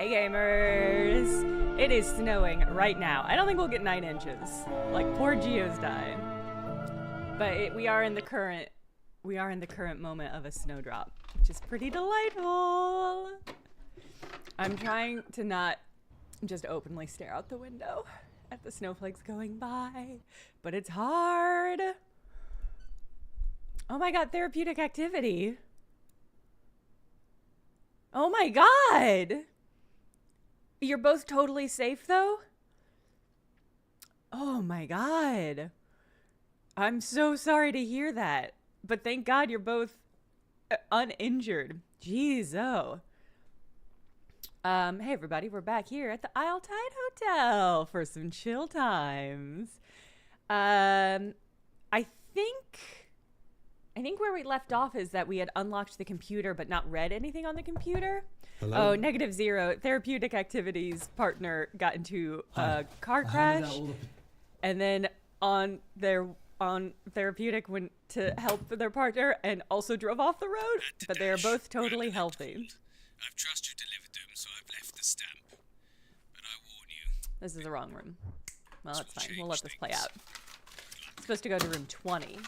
Hey gamers! It is snowing right now. I don't think we'll get 9 inches. Like, poor Gio's dying. But we are in the current moment of a snowdrop, which is pretty delightful. I'm trying to not just openly stare out the window at the snowflakes going by, but it's hard. Oh my god, therapeutic activity. Oh my god! You're both totally safe, though? Oh my god. I'm so sorry to hear that. But thank God you're both uninjured. Jeez, oh. Hey everybody, we're back here at the Isle Tide Hotel for some chill times. I think where we left off is that we had unlocked the computer but not read anything on the computer. Hello? Oh, -0. Therapeutic activities partner got into a car crash. And then on therapeutic went to help their partner and also drove off the road. But they are both totally healthy. I've trust you delivered them, so I've left the stamp. But I warn you. This is the wrong room. Well, that's fine. We'll let this play out. It's supposed to go to room 20.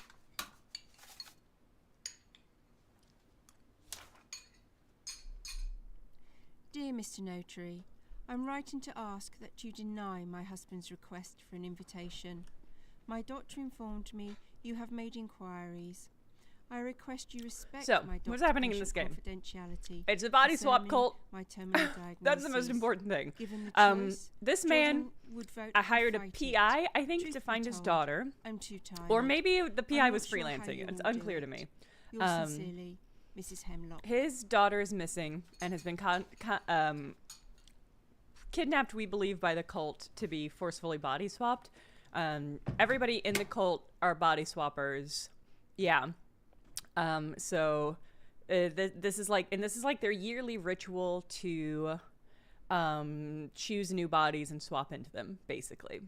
Dear Mr. Notary, I'm writing to ask that you deny my husband's request for an invitation. My doctor informed me you have made inquiries. I request you respect my doctor's what's happening in this game? Confidentiality. It's a body swap cult. My terminal diagnosis. That's the most important thing. Given the choice, this man, would vote I hired a fight PI, it. I think, Truth to be find his told, daughter. I'm too tired. Or maybe the PI I'm was not sure how freelancing. you It's will do unclear to it. me. Yours sincerely, Mrs. Hemlock. His daughter is missing and has been kidnapped, we believe, by the cult to be forcefully body swapped. Everybody in the cult are body swappers. Yeah. This is like their yearly ritual to choose new bodies and swap into them, basically.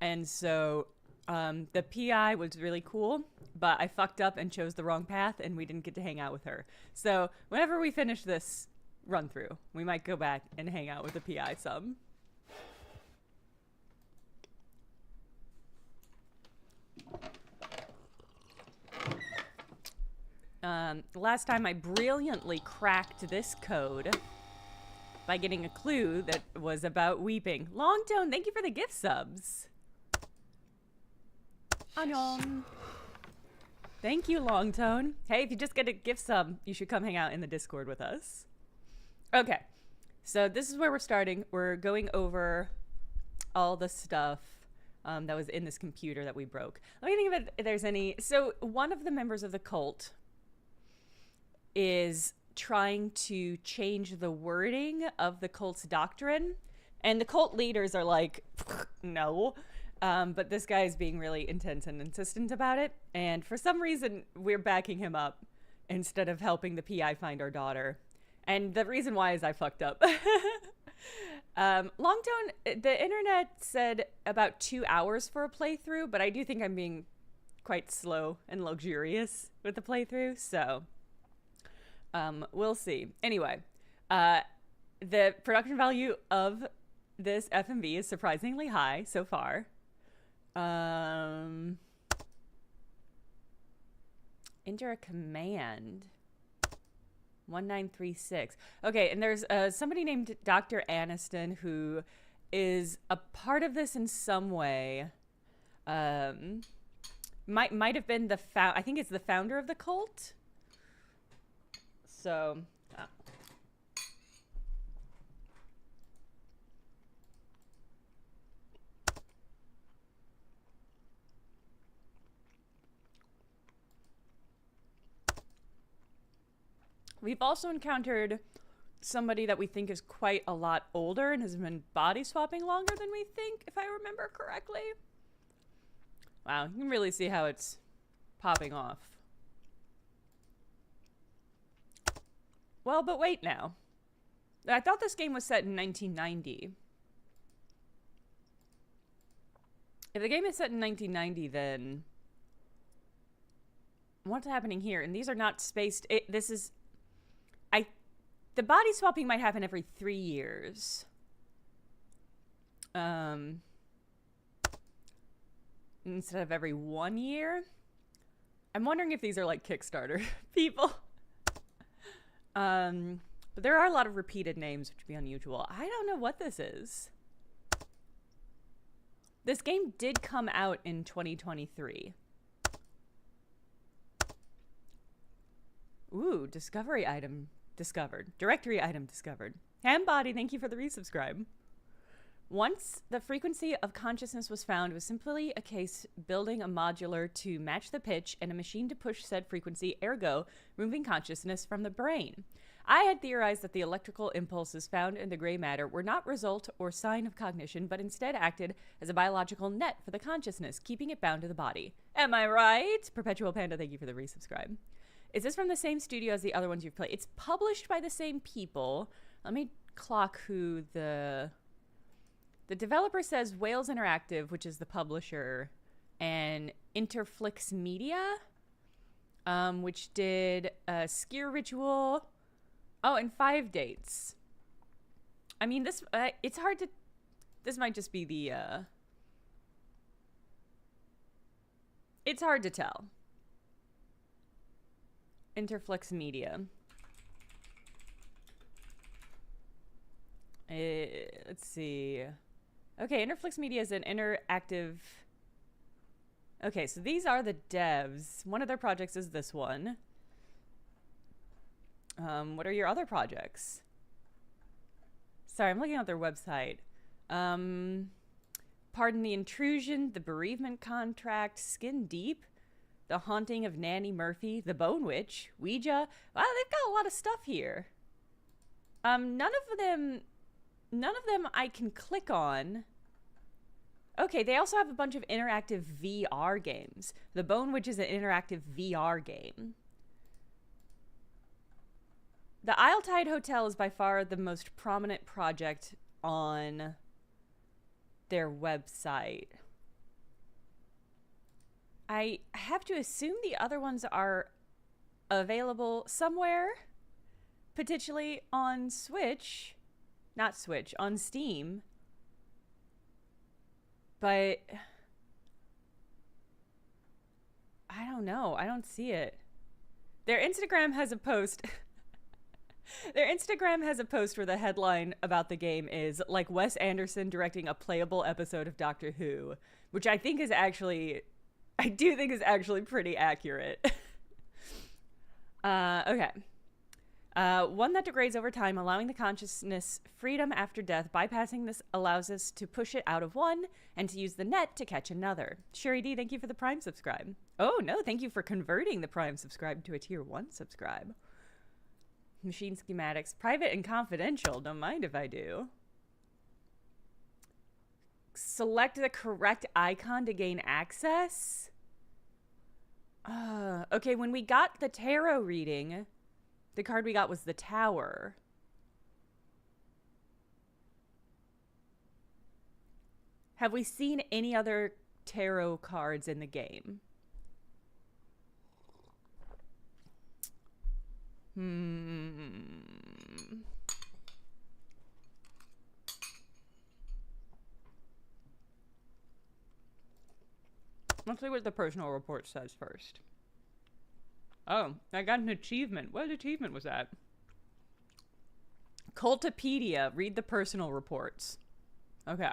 And so the PI was really cool, but I fucked up and chose the wrong path, and we didn't get to hang out with her. So whenever we finish this run through, we might go back and hang out with the PI some. Last time I brilliantly cracked this code by getting a clue that was about weeping. Longtone, thank you for the gift subs. Annyeong. Thank you, Longtone. Hey, if you just get a gift sub, you should come hang out in the Discord with us. Okay, so this is where we're starting. We're going over all the stuff that was in this computer that we broke. Let me think if there's any. So one of the members of the cult is trying to change the wording of the cult's doctrine, and the cult leaders are like, no. But this guy is being really intense and insistent about it, and for some reason we're backing him up instead of helping the PI find our daughter. And the reason why is I fucked up. Longtone, the internet said about 2 hours for a playthrough, but I do think I'm being quite slow and luxurious with the playthrough, so we'll see. Anyway, the production value of this FMV is surprisingly high so far. Enter a command. 1936. Okay, and there's somebody named Dr. Aniston who is a part of this in some way. Might have been I think it's the founder of the cult. So, we've also encountered somebody that we think is quite a lot older and has been body swapping longer than we think, if I remember correctly. Wow, you can really see how it's popping off. Well, but wait now. I thought this game was set in 1990. If the game is set in 1990, then what's happening here? And these are not spaced. This is, I the body swapping might happen every 3 years. Instead of every 1 year. I'm wondering if these are like Kickstarter people. But there are a lot of repeated names, which would be unusual. I don't know what this is. This game did come out in 2023. Ooh, discovery item discovered. Directory item discovered. Hambody, thank you for the resubscribe. Once the frequency of consciousness was found, it was simply a case building a modular to match the pitch and a machine to push said frequency, ergo, removing consciousness from the brain. I had theorized that the electrical impulses found in the gray matter were not result or sign of cognition, but instead acted as a biological net for the consciousness, keeping it bound to the body. Am I right? Perpetual Panda, thank you for the resubscribe. Is this from the same studio as the other ones you've played? It's published by the same people. Let me clock who the developer says Wales Interactive, which is the publisher, and Interflix Media, which did Skier Ritual. Oh, and 5 Dates. I mean, this it's hard to. This might just be the. It's hard to tell. Interflix Media. Let's see. Okay, Interflix Media is an interactive... Okay, so these are the devs. One of their projects is this one. What are your other projects? Sorry, I'm looking at their website. Pardon the Intrusion, The Bereavement Contract, Skin Deep, The Haunting of Nanny Murphy, The Bone Witch, Ouija. Wow, they've got a lot of stuff here. None of them I can click on. Okay, they also have a bunch of interactive VR games. The Bone Witch is an interactive VR game. The Isletide Hotel is by far the most prominent project on their website. I have to assume the other ones are available somewhere, potentially on Switch. Not Switch, on Steam. But I don't know. I don't see it. Their Instagram has a post. Their Instagram has a post where the headline about the game is like Wes Anderson directing a playable episode of Doctor Who, which I do think is actually pretty accurate. Okay. One that degrades over time, allowing the consciousness freedom after death. Bypassing this allows us to push it out of one and to use the net to catch another. Sherry D, thank you for the Prime subscribe. Oh, no, thank you for converting the Prime subscribe to a Tier 1 subscribe. Machine schematics, private and confidential. Don't mind if I do. Select the correct icon to gain access. Okay, when we got the tarot reading, the card we got was the Tower. Have we seen any other tarot cards in the game? Let's see what the personal report says first. Oh, I got an achievement. What achievement was that? Cultopedia. Read the personal reports. Okay.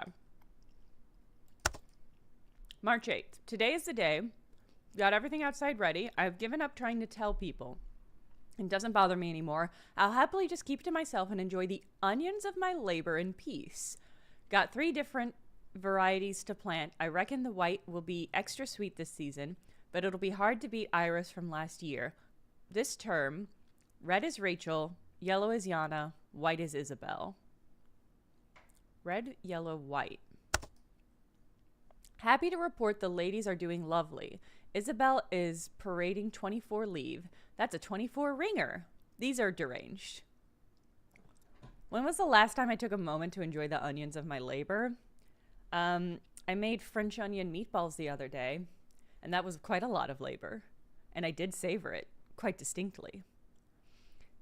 March 8th. Today is the day. Got everything outside ready. I've given up trying to tell people. It doesn't bother me anymore. I'll happily just keep it to myself and enjoy the onions of my labor in peace. Got 3 different varieties to plant. I reckon the white will be extra sweet this season, but it'll be hard to beat Iris from last year. This term, red is Rachel, yellow is Yana, white is Isabel. Red, yellow, white. Happy to report the ladies are doing lovely. Isabel is parading 24 leave. That's a 24 ringer. These are deranged. When was the last time I took a moment to enjoy the onions of my labor? I made French onion meatballs the other day, and that was quite a lot of labor. And I did savor it quite distinctly.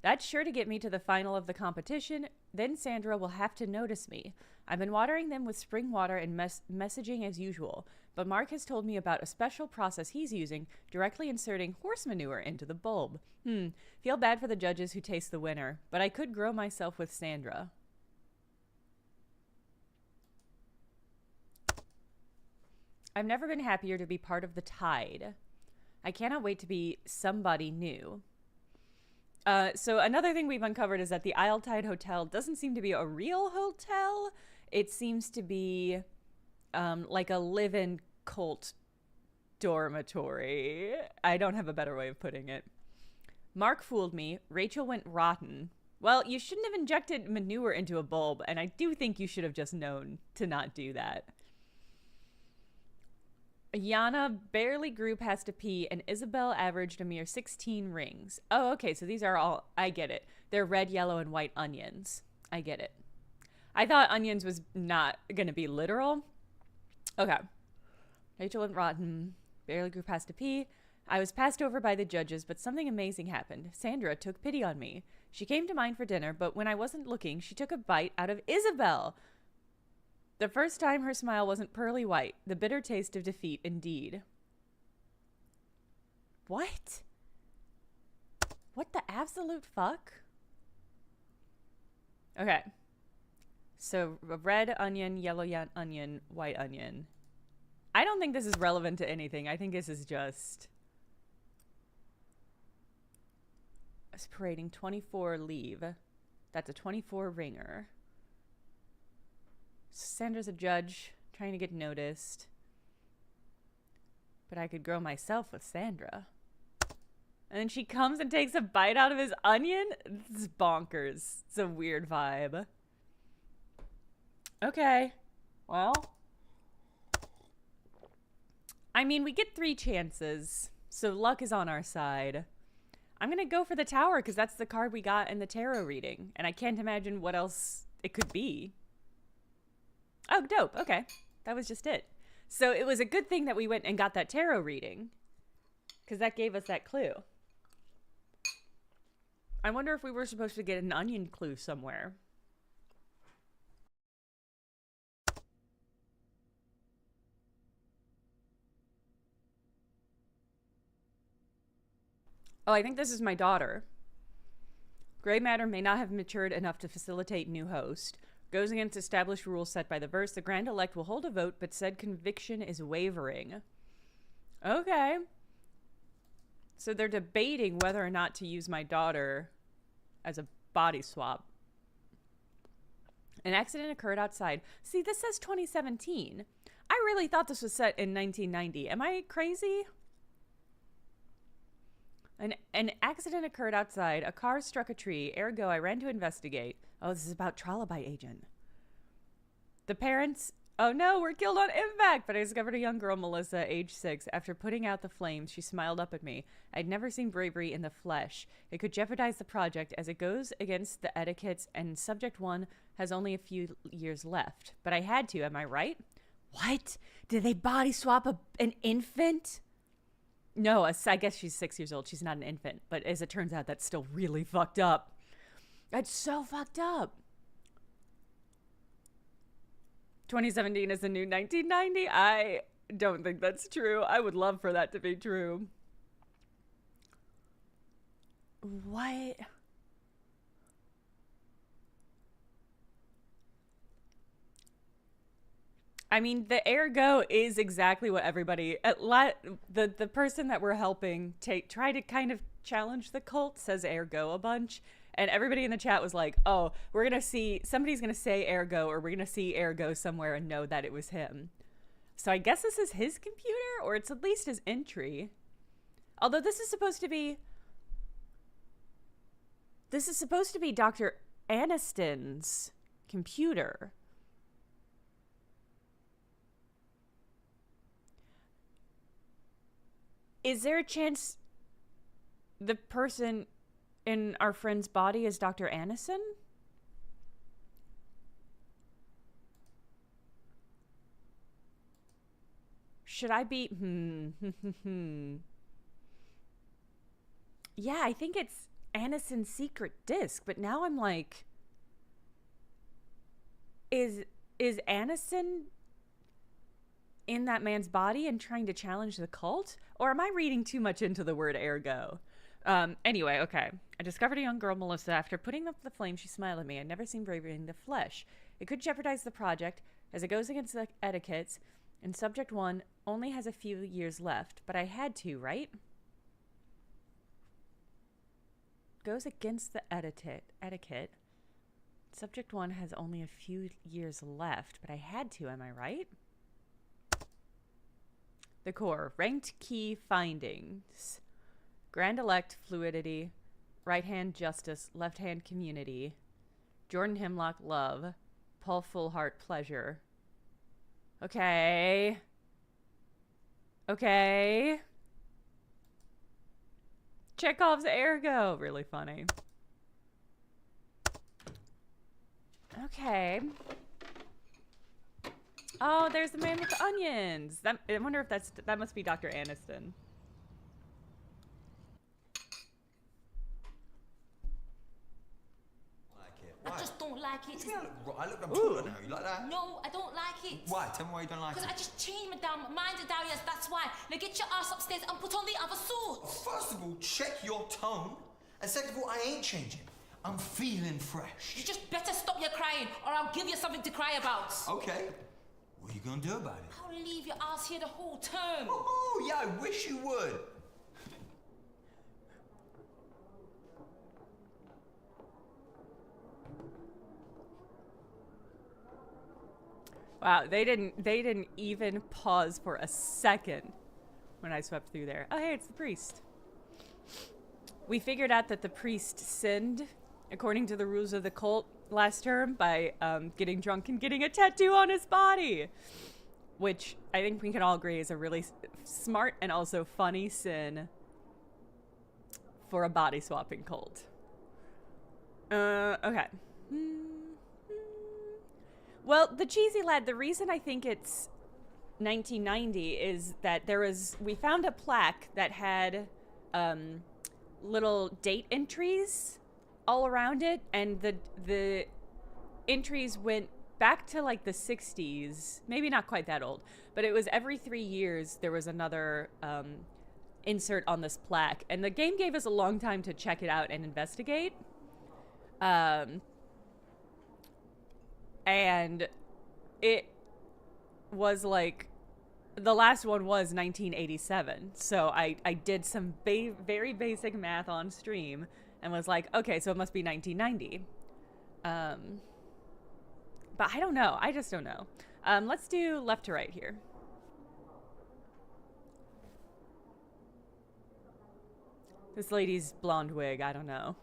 That's sure to get me to the final of the competition. Then Sandra will have to notice me. I've been watering them with spring water and messaging as usual, but Mark has told me about a special process he's using, directly inserting horse manure into the bulb. Feel bad for the judges who taste the winner, but I could grow myself with Sandra. I've never been happier to be part of the tide. I cannot wait to be somebody new. So another thing we've uncovered is that the Isle Tide Hotel doesn't seem to be a real hotel. It seems to be like a live-in cult dormitory. I don't have a better way of putting it. Mark fooled me. Rachel went rotten. Well, you shouldn't have injected manure into a bulb, and I do think you should have just known to not do that. Yana barely grew past a pea, and Isabel averaged a mere 16 rings. Oh, okay, so these are all... I get it. They're red, yellow, and white onions. I get it. I thought onions was not going to be literal. Okay. Rachel went rotten. Barely grew past a pea. I was passed over by the judges, but something amazing happened. Sandra took pity on me. She came to mine for dinner, but when I wasn't looking, she took a bite out of Isabel. The first time her smile wasn't pearly white. The bitter taste of defeat, indeed. What? What the absolute fuck? Okay. So, red onion, yellow onion, white onion. I don't think this is relevant to anything. I think this is just... It's parading 24 leave. That's a 24 ringer. Sandra's a judge, trying to get noticed. But I could grow myself with Sandra. And then she comes and takes a bite out of his onion? This is bonkers. It's a weird vibe. Okay. Well. I mean, we get 3 chances, so luck is on our side. I'm going to go for the tower because that's the card we got in the tarot reading. And I can't imagine what else it could be. Oh, dope. Okay. That was just it. So it was a good thing that we went and got that tarot reading because that gave us that clue. I wonder if we were supposed to get an onion clue somewhere. Oh, I think this is my daughter. Gray matter may not have matured enough to facilitate new host. Goes against established rules set by the verse. The Grand Elect will hold a vote, but said conviction is wavering. Okay. So they're debating whether or not to use my daughter as a body swap. An accident occurred outside. See, this says 2017. I really thought this was set in 1990. Am I crazy? An accident occurred outside. A car struck a tree. Ergo, I ran to investigate. Oh, this is about Trilobite agent. The parents... Oh no, we're killed on impact! But I discovered a young girl, Melissa, age 6. After putting out the flames, she smiled up at me. I'd never seen bravery in the flesh. It could jeopardize the project as it goes against the etiquettes, and Subject 1 has only a few years left. But I had to, am I right? What? Did they body swap an infant? No, I guess she's 6 years old. She's not an infant. But as it turns out, that's still really fucked up. That's so fucked up. 2017 is the new 1990. I don't think that's true. I would love for that to be true. What? I mean, the ergo is exactly what everybody... The person that we're helping try to kind of challenge the cult says ergo a bunch. And everybody in the chat was like, oh, we're going to see... Somebody's going to say ergo, or we're going to see ergo somewhere and know that it was him. So I guess this is his computer, or it's at least his entry. Although this is supposed to be... This is supposed to be Dr. Aniston's computer. Is there a chance the person in our friend's body is Dr. Aniston? Should I be... Yeah, I think it's... Aniston's secret disc, but now I'm like, is Aniston in that man's body and trying to challenge the cult? Or am I reading too much into the word ergo? Anyway, okay. I discovered a young girl, Melissa. After putting up the flame, she smiled at me. I'd never seen bravery in the flesh. It could jeopardize the project, as it goes against the etiquettes, and Subject 1 only has a few years left. But I had to, right? Goes against the etiquette. Subject 1 has only a few years left, but I had to, am I right? The core. Ranked key findings. Grand Elect fluidity. Right hand justice. Left hand community. Jordan Hemlock love. Paul Fullheart pleasure. Okay. Chekhov's ergo. Really funny. Okay. Oh, there's the man with the onions. I wonder if that must be Dr. Aniston. I just don't like it. I look taller now. You like that? No, I don't like it. Why? Tell me why you don't like it. Because I just changed my damn mind to Darius, that's why. Now get your ass upstairs and put on the other suit. First of all, check your tone. And second of all, I ain't changing. I'm feeling fresh. You just better stop your crying or I'll give you something to cry about. Okay. What are you gonna do about it? I'll leave your ass here the whole term. Oh, yeah, I wish you would. Wow, they didn't even pause for a second when I swept through there. Oh, hey, it's the priest. We figured out that the priest sinned, according to the rules of the cult last term, by getting drunk and getting a tattoo on his body, which I think we can all agree is a really smart and also funny sin for a body swapping cult. Okay. Well, the cheesy lad, the reason I think it's 1990 is that we found a plaque that had little date entries all around it, and the entries went back to like the 60s, maybe not quite that old, but it was every 3 years there was another insert on this plaque, and the game gave us a long time to check it out and investigate. And it was like, the last one was 1987. So I did some very basic math on stream and was like, okay, so it must be 1990. But I don't know. I just don't know. Let's do left to right here. This lady's blonde wig, I don't know.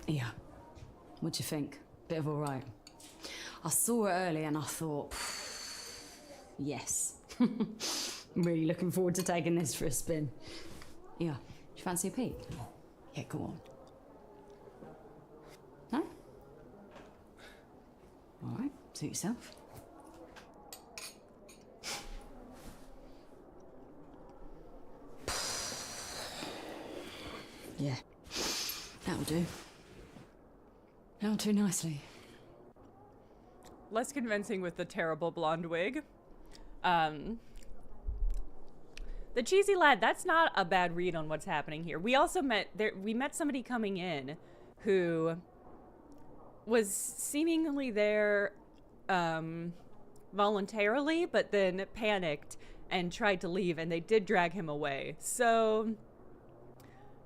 Yeah. What do you think? Bit of all right. I saw it early and I thought, yes. Really looking forward to taking this for a spin. Yeah. Do you fancy a peek? Yeah, go on. No? All right. Suit yourself. Yeah. That'll do. That'll do nicely. Less convincing with the terrible blonde wig. The cheesy lad, that's not a bad read on what's happening here. We also met somebody coming in who was seemingly there voluntarily, but then panicked and tried to leave, and they did drag him away. So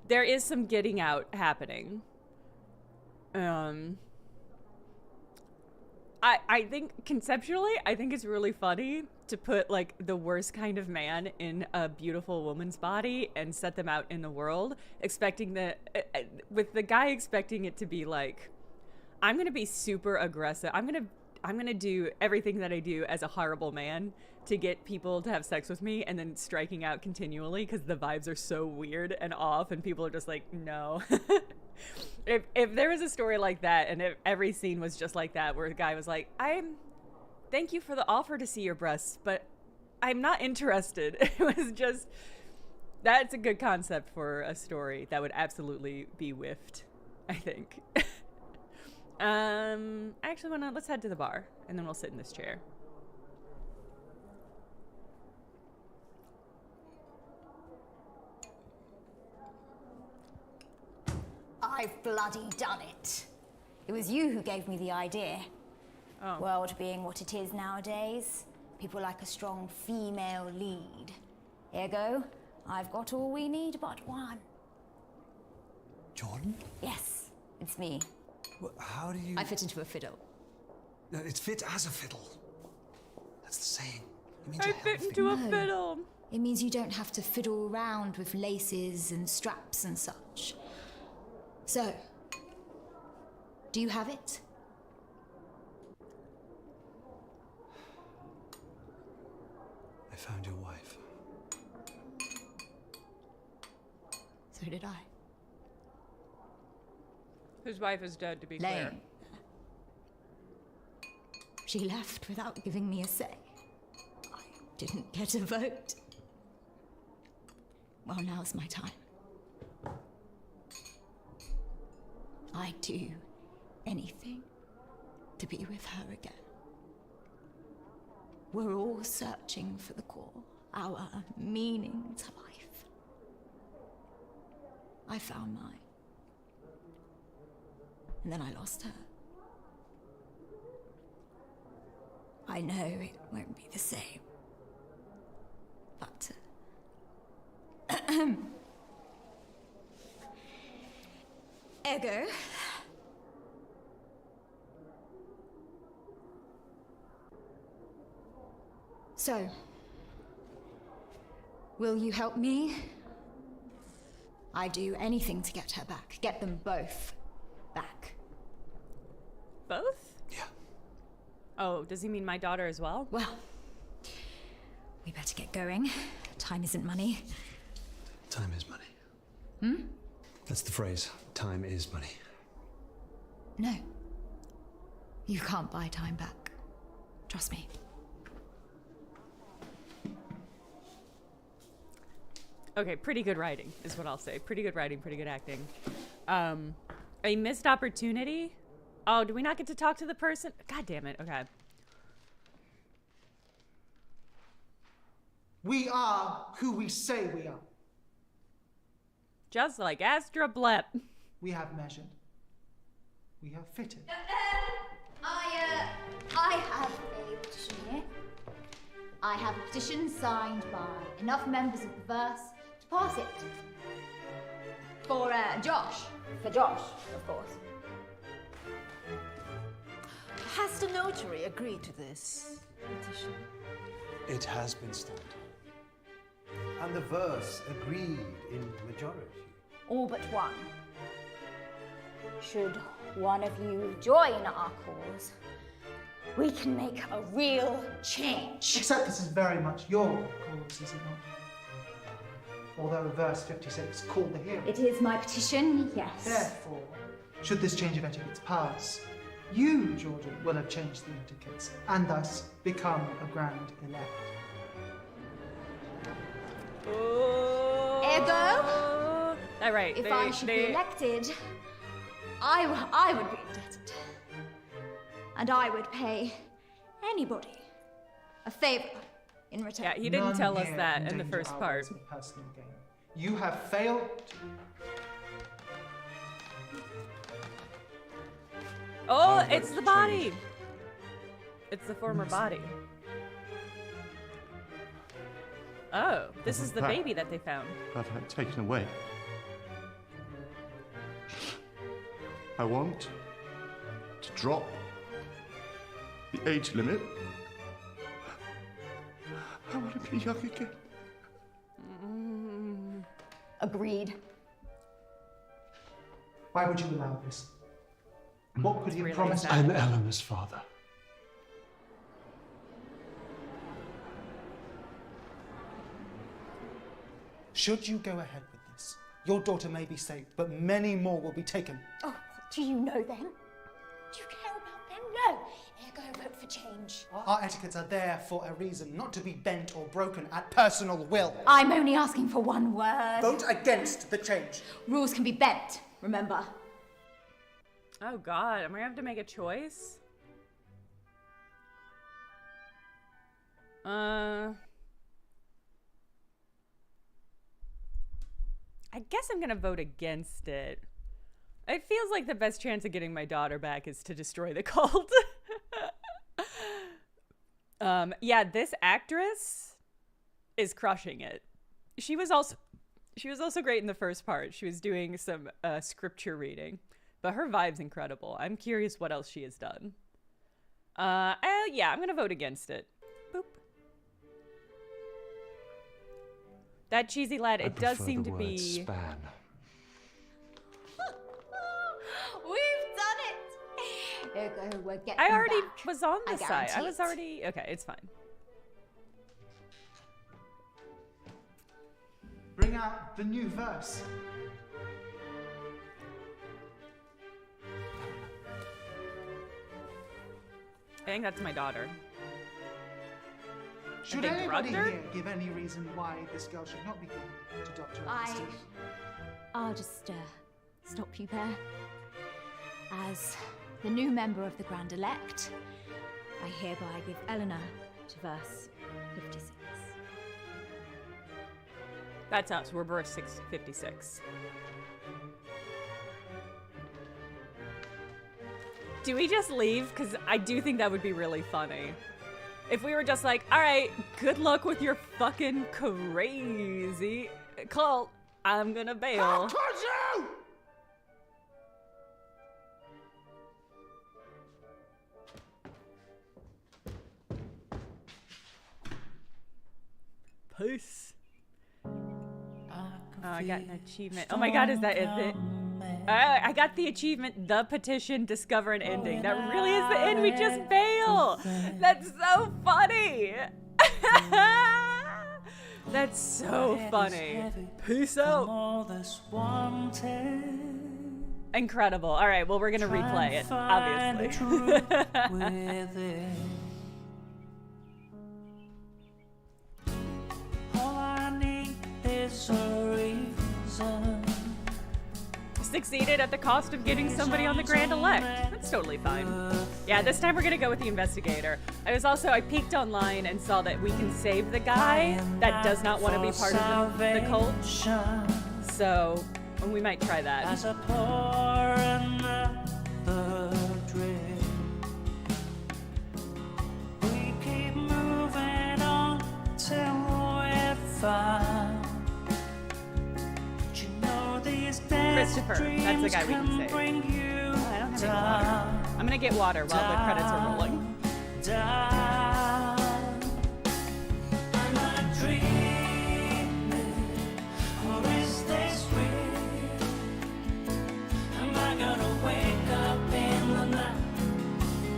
there is some getting out happening. I think conceptually, I think it's really funny to put like the worst kind of man in a beautiful woman's body and set them out in the world, expecting with the guy expecting it to be like, I'm gonna be super aggressive. I'm gonna do everything that I do as a horrible man to get people to have sex with me, and then striking out continually because the vibes are so weird and off, and people are just like, no. If there was a story like that, and if every scene was just like that, where the guy was like, thank you for the offer to see your breasts, but I'm not interested. It was just, that's a good concept for a story that would absolutely be whiffed, I think. Actually, let's head to the bar, and then we'll sit in this chair. I've bloody done it. It was you who gave me the idea. Oh. World being what it is nowadays, people like a strong female lead. Ergo, I've got all we need but one. Jordan? Yes, it's me. Well, how do you... I fit into a fiddle. No, it's fit as a fiddle. That's the saying. It means I a hell fit of a into a No. fiddle. It means you don't have to fiddle around with laces and straps and such. So, do you have it? I found your wife. So did I. His wife is dead, to be clear. Laying. She left without giving me a say. I didn't get a vote. Well, now's my time. I'd do anything to be with her again. We're all searching for the core, our meaning to life. I found mine. And then I lost her. I know it won't be the same. But... Ergo... So... Will you help me? I'd do anything to get her back. Get them both back. Both? Yeah. Oh, does he mean my daughter as well? Well, we better get going. Time isn't money. Time is money. That's the phrase. Time is money. No. You can't buy time back. Trust me. Okay, pretty good writing is what I'll say. Pretty good writing, pretty good acting. A missed opportunity? Oh, do we not get to talk to the person? God damn it. Okay. We are who we say we are. Just like Astra Blep. We have measured. We have fitted. I have a petition here. I have a petition signed by enough members of the verse to pass it. For Josh. For Josh, of course. Has the notary agreed to this petition? It has been stamped. And the verse agreed in majority. All but one. Should one of you join our cause, we can make a real change. Except this is very much your cause, is it not? Although verse 56 called the hero. It is my petition, yes. Therefore, should this change of etiquettes pass, you, Jordan, will have changed the etiquettes and thus become a grand elect. Ergo, All right. if I should be elected, I would be indebted. And I would pay anybody a favor in return. Yeah, he didn't None tell us here that in the endanger first our part. rights of personal gain. You have failed. Oh, Our it's votes the body. changed. It's the former body. Oh, this is the baby that they found. I've had taken away. I want to drop the age limit. I want to be young again. Agreed. Why would you allow this? What could he have really promised? sad. I'm Eleanor's father. Should you go ahead with this, your daughter may be saved, but many more will be taken. Oh, do you know them? Do you care about them? No. Ergo, vote for change. Our etiquettes are there for a reason, not to be bent or broken at personal will. I'm only asking for one word. Vote against the change. Rules can be bent, remember? Oh God, am I gonna have to make a choice? I guess I'm gonna vote against it. It feels like the best chance of getting my daughter back is to destroy the cult. Yeah, this actress is crushing it. She was also great in the first part. She was doing some scripture reading, but her vibe's incredible. I'm curious what else she has done. Yeah, I'm gonna vote against it. Boop. That cheesy lad, it does seem to be. Span. We've done it! We're getting I already back. was on the side. I guarantee was it. already. Okay, it's fine. Bring out the new verse. I think that's my daughter. Should they anybody drugged her? here give any reason why this girl should not be given to Dr. Aniston? I'll just stop you there. As the new member of the Grand Elect, I hereby give Eleanor to verse 56. That's us. We're verse 656. Do we just leave? Because I do think that would be really funny. If we were just like, all right, good luck with your fucking crazy cult. I'm gonna bail. How could you? Peace. Oh, I got an achievement. Oh my God, is that it? I got the achievement, the petition, discover an ending. That really is the end. We just bail. That's so funny. That's so funny. Peace out. Incredible. All right, well, we're going to replay it, obviously. All I need is a reason. Succeeded at the cost of getting somebody on the Grand Elect. That's totally fine. Yeah, this time we're gonna go with the investigator. I peeked online and saw that we can save the guy that does not want to be part of the cult. So we might try that. As I pour another drink, we keep moving on till we're found. Christopher, that's the guy we can save. Oh, I don't have any water. I'm gonna get water while the credits are rolling. Am I dreaming, or is this real? Am I gonna wake up in the night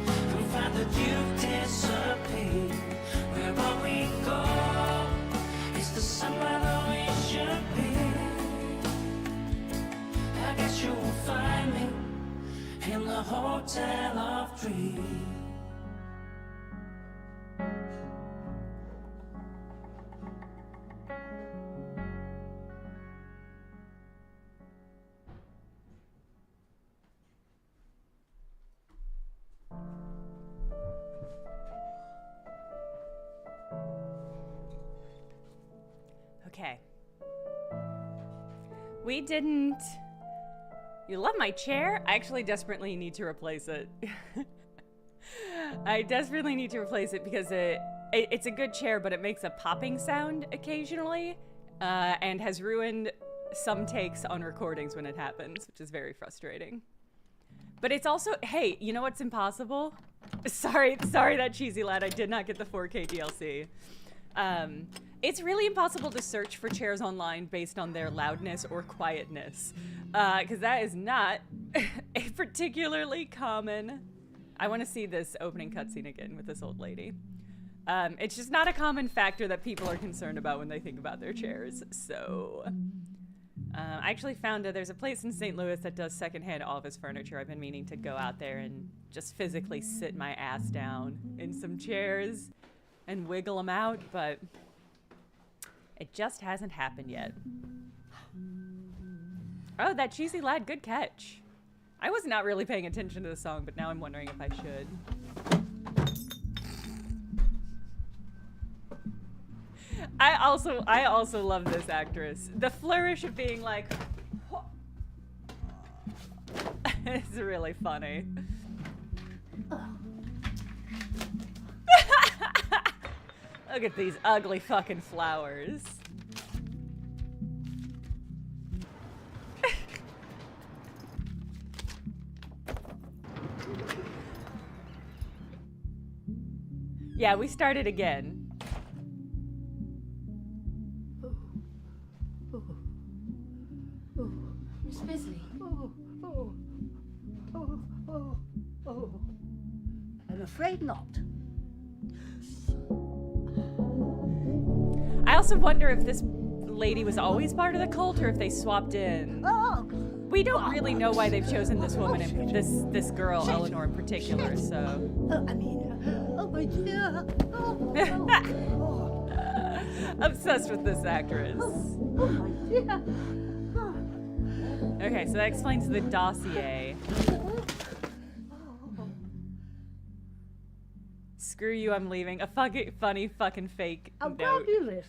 and find that you've disappeared? Where will we go? Is the sun where we should be? I guess you will find me in the Hotel of Dreams. Okay. We didn't... You love my chair? I actually desperately need to replace it. I desperately need to replace it because it's a good chair, but it makes a popping sound occasionally, and has ruined some takes on recordings when it happens, which is very frustrating. But it's also, hey, you know what's impossible? Sorry, that cheesy lad, I did not get the 4K DLC. It's really impossible to search for chairs online based on their loudness or quietness, because that is not a particularly common... I want to see this opening cutscene again with this old lady. It's just not a common factor that people are concerned about when they think about their chairs, so... I actually found there's a place in St. Louis that does secondhand office furniture. I've been meaning to go out there and just physically sit my ass down in some chairs and wiggle them out, but it just hasn't happened yet. Oh, that cheesy lad, good catch. I was not really paying attention to the song, but now I'm wondering if I should. I also love this actress. The flourish of being like, it's really funny. Look at these ugly fucking flowers. Yeah, we started again. Miss Bisley. I'm afraid not. I also wonder if this lady was always part of the cult or if they swapped in. We don't really know why they've chosen this woman, and this girl, Eleanor in particular, so. Oh my dear. Obsessed with this actress. Oh my dear. Okay, so that explains the dossier. Screw you, I'm leaving. A fucking funny fucking fake I'll note. grab you this.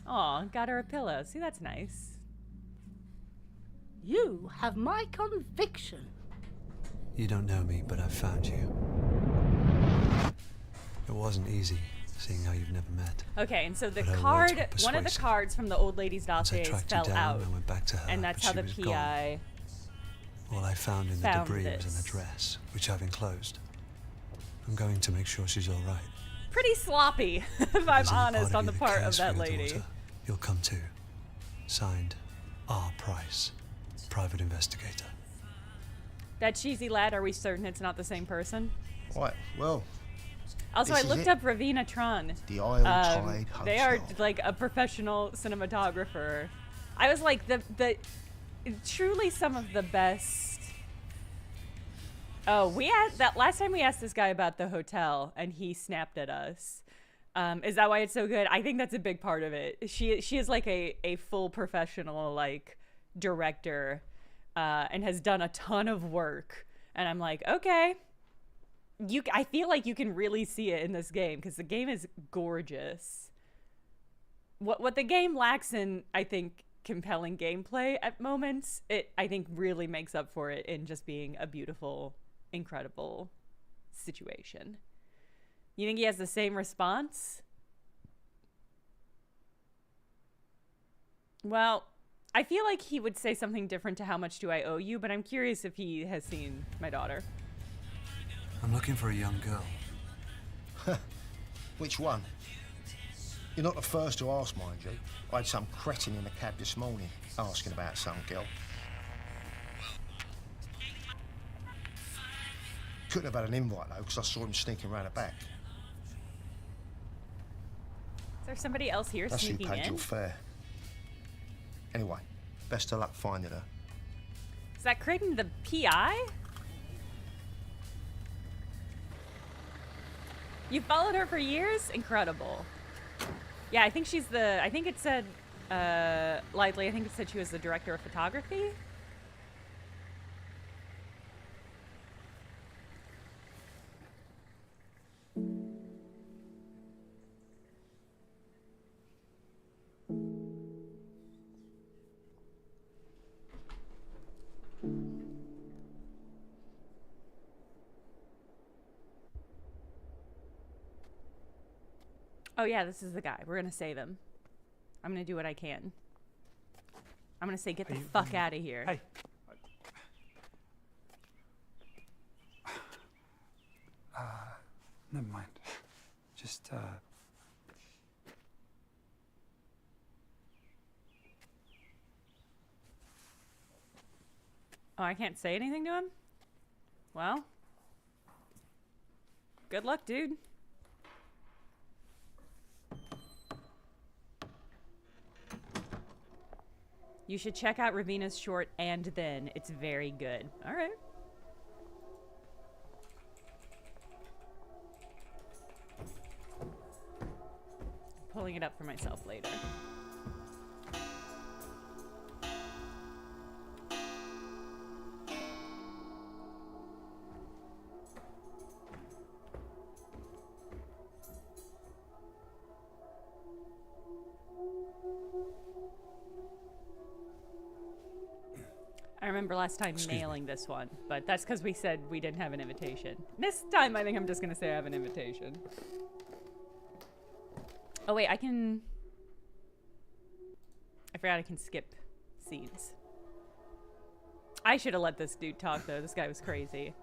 Aw, got her a pillow. See, that's nice. You have my conviction. You don't know me, but I've found you. It wasn't easy, seeing how you've never met. Okay, and so the But her card, words were one of the persuasive. cards from the old lady's Once I dossier tracked you fell down, out. I went back to her, And that's but how she the was PI All I found in the found debris was this. an address, which I've enclosed. I'm going to make sure she's all right. pretty sloppy, if I'm There's any honest, on you the that part of cares for that your lady. daughter, you'll come too. Signed, R. Price, private investigator. That cheesy lad, are we certain it's not the same person? Right, well. Also, this I is looked it. up Ravina Tron. The Isle Tide They are Hotel. like a professional cinematographer. I was like, the truly some of the best. Oh, we asked that last time we asked this guy about the hotel, and he snapped at us. Is that why it's so good? I think that's a big part of it. She is like a full professional like director, and has done a ton of work. And I'm like, okay. I feel like you can really see it in this game because the game is gorgeous. What the game lacks in, I think, compelling gameplay at moments, it I think really makes up for it in just being a beautiful, incredible situation. You think he has the same response? Well, I feel like he would say something different to how much do I owe you, but I'm curious if he has seen my daughter. I'm looking for a young girl. Which one? You're not the first to ask, mind you. I had some cretin in the cab this morning asking about some girl. Couldn't have had an invite though, because I saw him sneaking around the back. Is there somebody else here That's who sneaking paid in? your fare. Anyway, best of luck finding her. Is that Creighton the PI? You followed her for years? Incredible. Yeah, I think she's the, I think it said, lightly, I think it said she was the director of photography. Oh yeah, this is the guy. We're gonna save him. I'm gonna do what I can. I'm gonna say, get the fuck out of here. Hey. Never mind. Just, Oh, I can't say anything to him? Well. Good luck, dude. You should check out Ravina's short And Then. It's very good. All right. Pulling it up for myself later. I remember last time mailing this one, but that's because we said we didn't have an invitation. This time I think I'm just going to say I have an invitation. Oh wait, I forgot I can skip scenes. I should have let this dude talk though. This guy was crazy.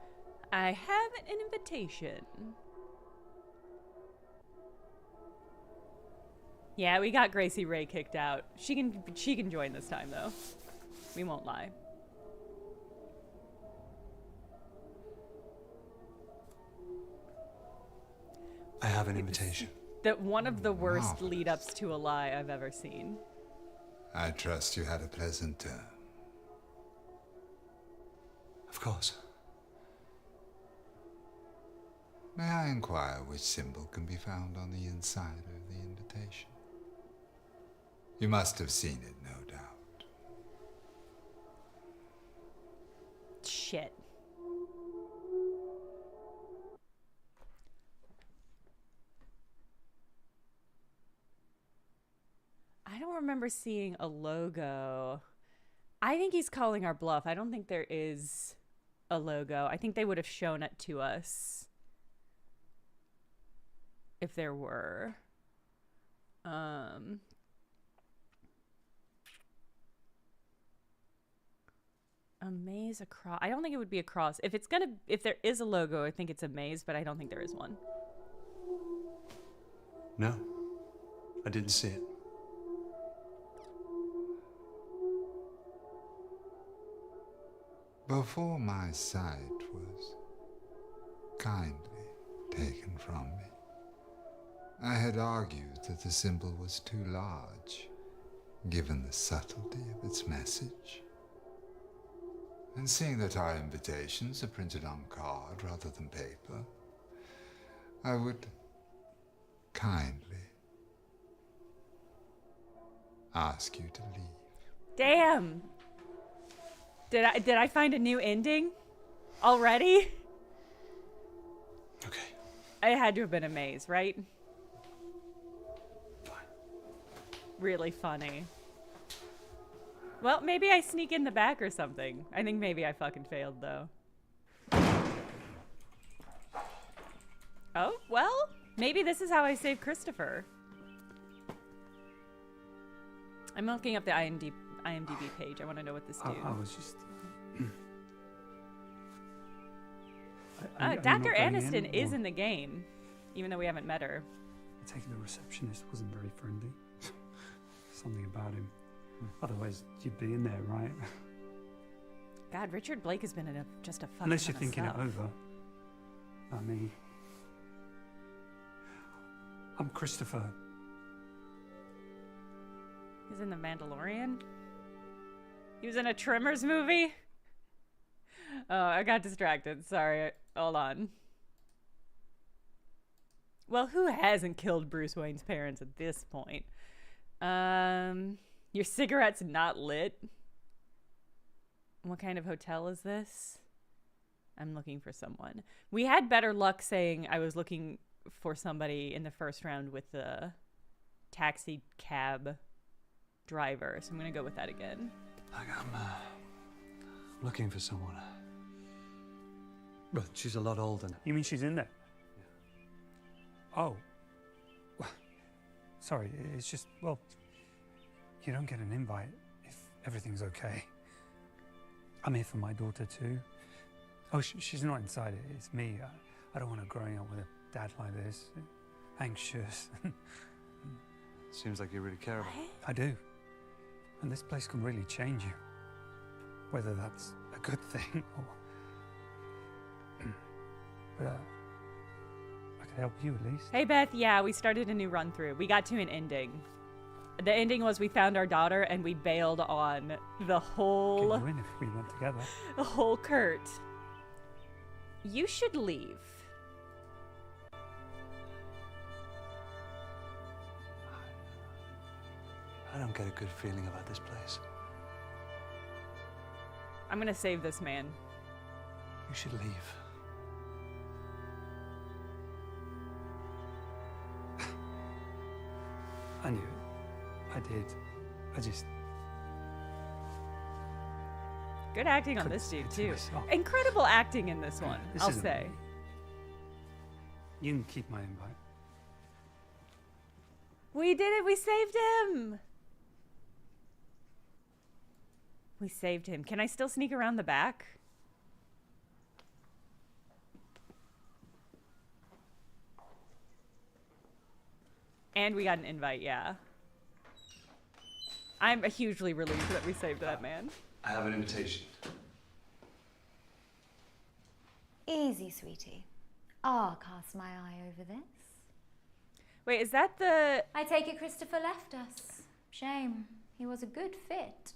I have an invitation. Yeah, we got Gracie Ray kicked out. She can join this time though. We won't lie. I have an invitation. That one of the worst lead-ups to a lie I've ever seen. I trust you had a pleasant term. Of course. May I inquire which symbol can be found on the inside of the invitation? You must have seen it, no doubt. Shit. I don't remember seeing a logo. I think he's calling our bluff. I don't think there is a logo. I think they would have shown it to us if there were. A maze across. I don't think it would be a cross. If there is a logo, I think it's a maze, but I don't think there is one. No, I didn't see it. Before my sight was kindly taken from me, I had argued that the symbol was too large, given the subtlety of its message. And seeing that our invitations are printed on card rather than paper, I would kindly ask you to leave. Damn! Did I find a new ending already? Okay. It had to have been a maze, right? Fine. Really funny. Well, maybe I sneak in the back or something. I think maybe I fucking failed, though. Oh, well, maybe this is how I save Christopher. I'm looking up the IMDb page. I want to know what this dude... I was just... Dr. Aniston is in the game, even though we haven't met her. I take it the receptionist wasn't very friendly. Something about him. Otherwise, you'd be in there, right? God, Richard Blake has been in just a fucking Unless you're ton of thinking stuff. it over. I mean... I'm Christopher. He's in The Mandalorian? He was in a Tremors movie? Oh, I got distracted. Sorry. Hold on. Well, who hasn't killed Bruce Wayne's parents at this point? Your cigarette's not lit. What kind of hotel is this? I'm looking for someone. We had better luck saying I was looking for somebody in the first round with the taxi cab driver, so I'm gonna go with that again. Like I'm looking for someone. But she's a lot older now. You mean she's in there? Yeah. Oh. Sorry, it's just, well, you don't get an invite if everything's okay. I'm here for my daughter too. Oh, she's not inside it, it's me. I don't want her growing up with a dad like this. Anxious. Seems like you really care about her. I do. And this place can really change you. Whether that's a good thing or... But I could help you at least. Hey, Beth. Yeah, we started a new run-through. We got to an ending. The ending was we found our daughter and we bailed on the whole... Get you in if we went together. The whole Kurt. You should leave. I don't get a good feeling about this place. I'm gonna save this man. You should leave. I knew it. I did. I just... Good acting on couldn't this see dude, it too. myself. Incredible acting in this one, This I'll isn't say. me. You can keep my invite. We did it! We saved him! We saved him. Can I still sneak around the back? And we got an invite, yeah. I'm hugely relieved that we saved that man. I have an invitation. Easy, sweetie. I'll cast my eye over this. Wait, is that the... I take it Christopher left us. Shame. He was a good fit.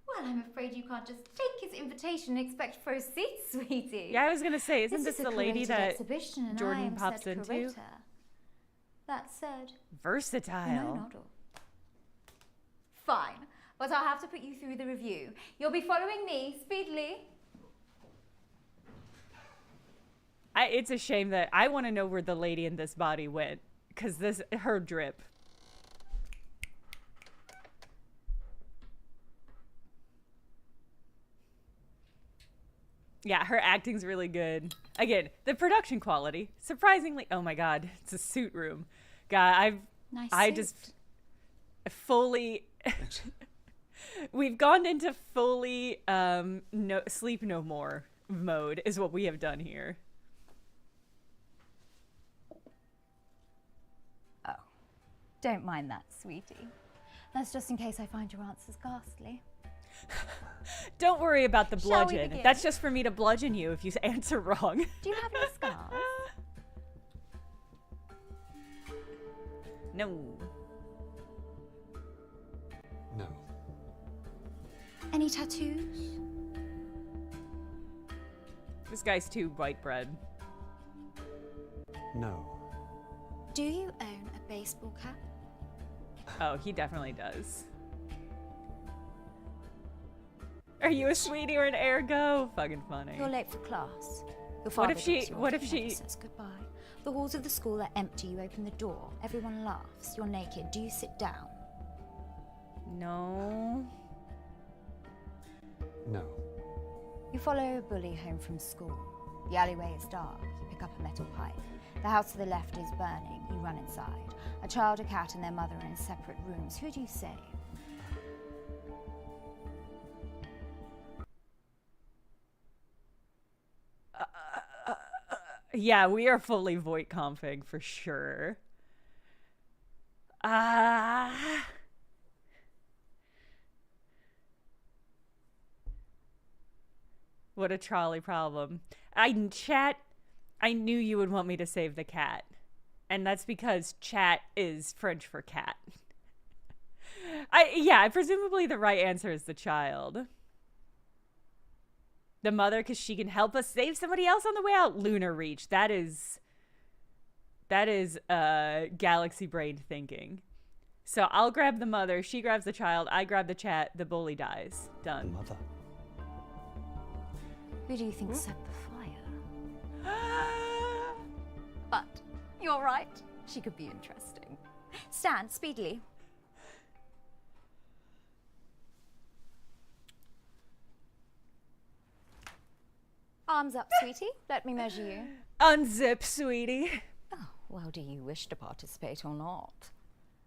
Well, I'm afraid you can't just take his invitation and expect for a seat, sweetie. Yeah, I was gonna say, isn't this is the a lady curated that exhibition and I Jordan am pops said into? curator. That said, Versatile. no noddle. Fine, but I'll have to put you through the review. You'll be following me speedily. It's a shame that I want to know where the lady in this body went, because her drip. Yeah, her acting's really good. Again, the production quality, surprisingly. Oh my God, it's a suit room. God, Nice I suit. just fully. We've gone into fully sleep no more mode is what we have done here. Oh, don't mind that, sweetie. That's just in case I find your answers ghastly. Don't worry about the Shall we bludgeon. begin? That's just for me to bludgeon you if you answer wrong. Do you have any scars? No. No. Any tattoos? This guy's too white bread. No. Do you own a baseball cap? Oh, he definitely does. Are you a sweetie or an ergo? Fucking funny. You're late for class. Your What father if she- drops you what off, if he never she- says goodbye. The halls of the school are empty. You open the door. Everyone laughs. You're naked. Do you sit down? No. No. You follow a bully home from school. The alleyway is dark. You pick up a metal pipe. The house to the left is burning. You run inside. A child, a cat, and their mother are in separate rooms. Who do you save? Yeah, we are fully void config for sure. What a trolley problem. I knew you would want me to save the cat. And that's because chat is French for cat. Yeah, presumably the right answer is the child. The mother, because she can help us save somebody else on the way out. Lunar Reach. That is galaxy brain thinking. So I'll grab the mother. She grabs the child. I grab the chat. The bully dies. Done. The mother. Who do you think set the fire? But you're right. She could be interesting. Stand speedily. Arms up, sweetie. Let me measure you. Unzip, sweetie. Oh, well, do you wish to participate or not?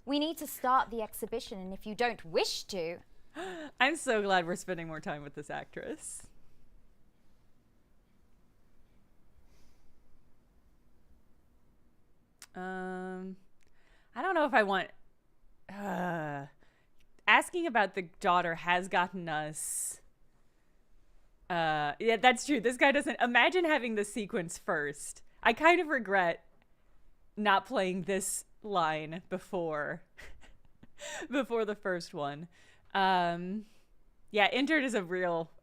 We need to start the exhibition, and if you don't wish to... I'm so glad we're spending more time with this actress. I don't know if I want... asking about the daughter has gotten us... yeah, that's true. This guy doesn't... Imagine having the sequence first. I kind of regret not playing this line before. before the first one. Yeah, entered is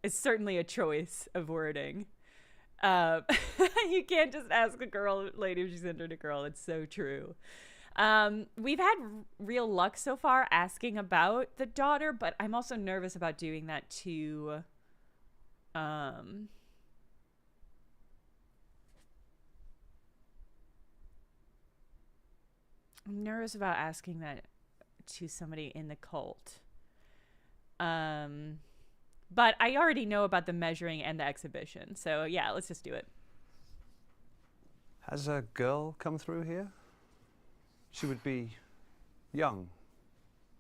it's certainly a choice of wording. You can't just ask a lady if she's entered a girl. It's so true. We've had real luck so far asking about the daughter, but I'm also nervous about doing that to I'm nervous about asking that to somebody in the cult. But I already know about the measuring and the exhibition. So yeah, let's just do it. Has a girl come through here? She would be young,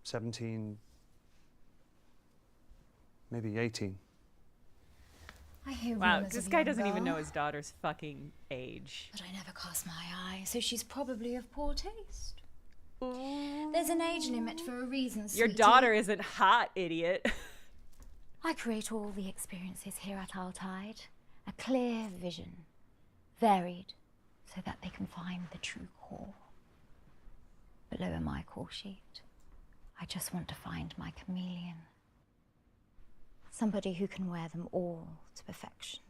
17, maybe 18. I hear Wow, rumours this of a guy young doesn't even girl, know his daughter's fucking age. But I never cast my eye, so she's probably of poor taste. There's an age limit for a reason, Your sweetie. daughter isn't hot, idiot. I create all the experiences here at Our Tide. A clear vision, varied, so that they can find the true core. Below in my call sheet, I just want to find my chameleon. Somebody who can wear them all to perfection.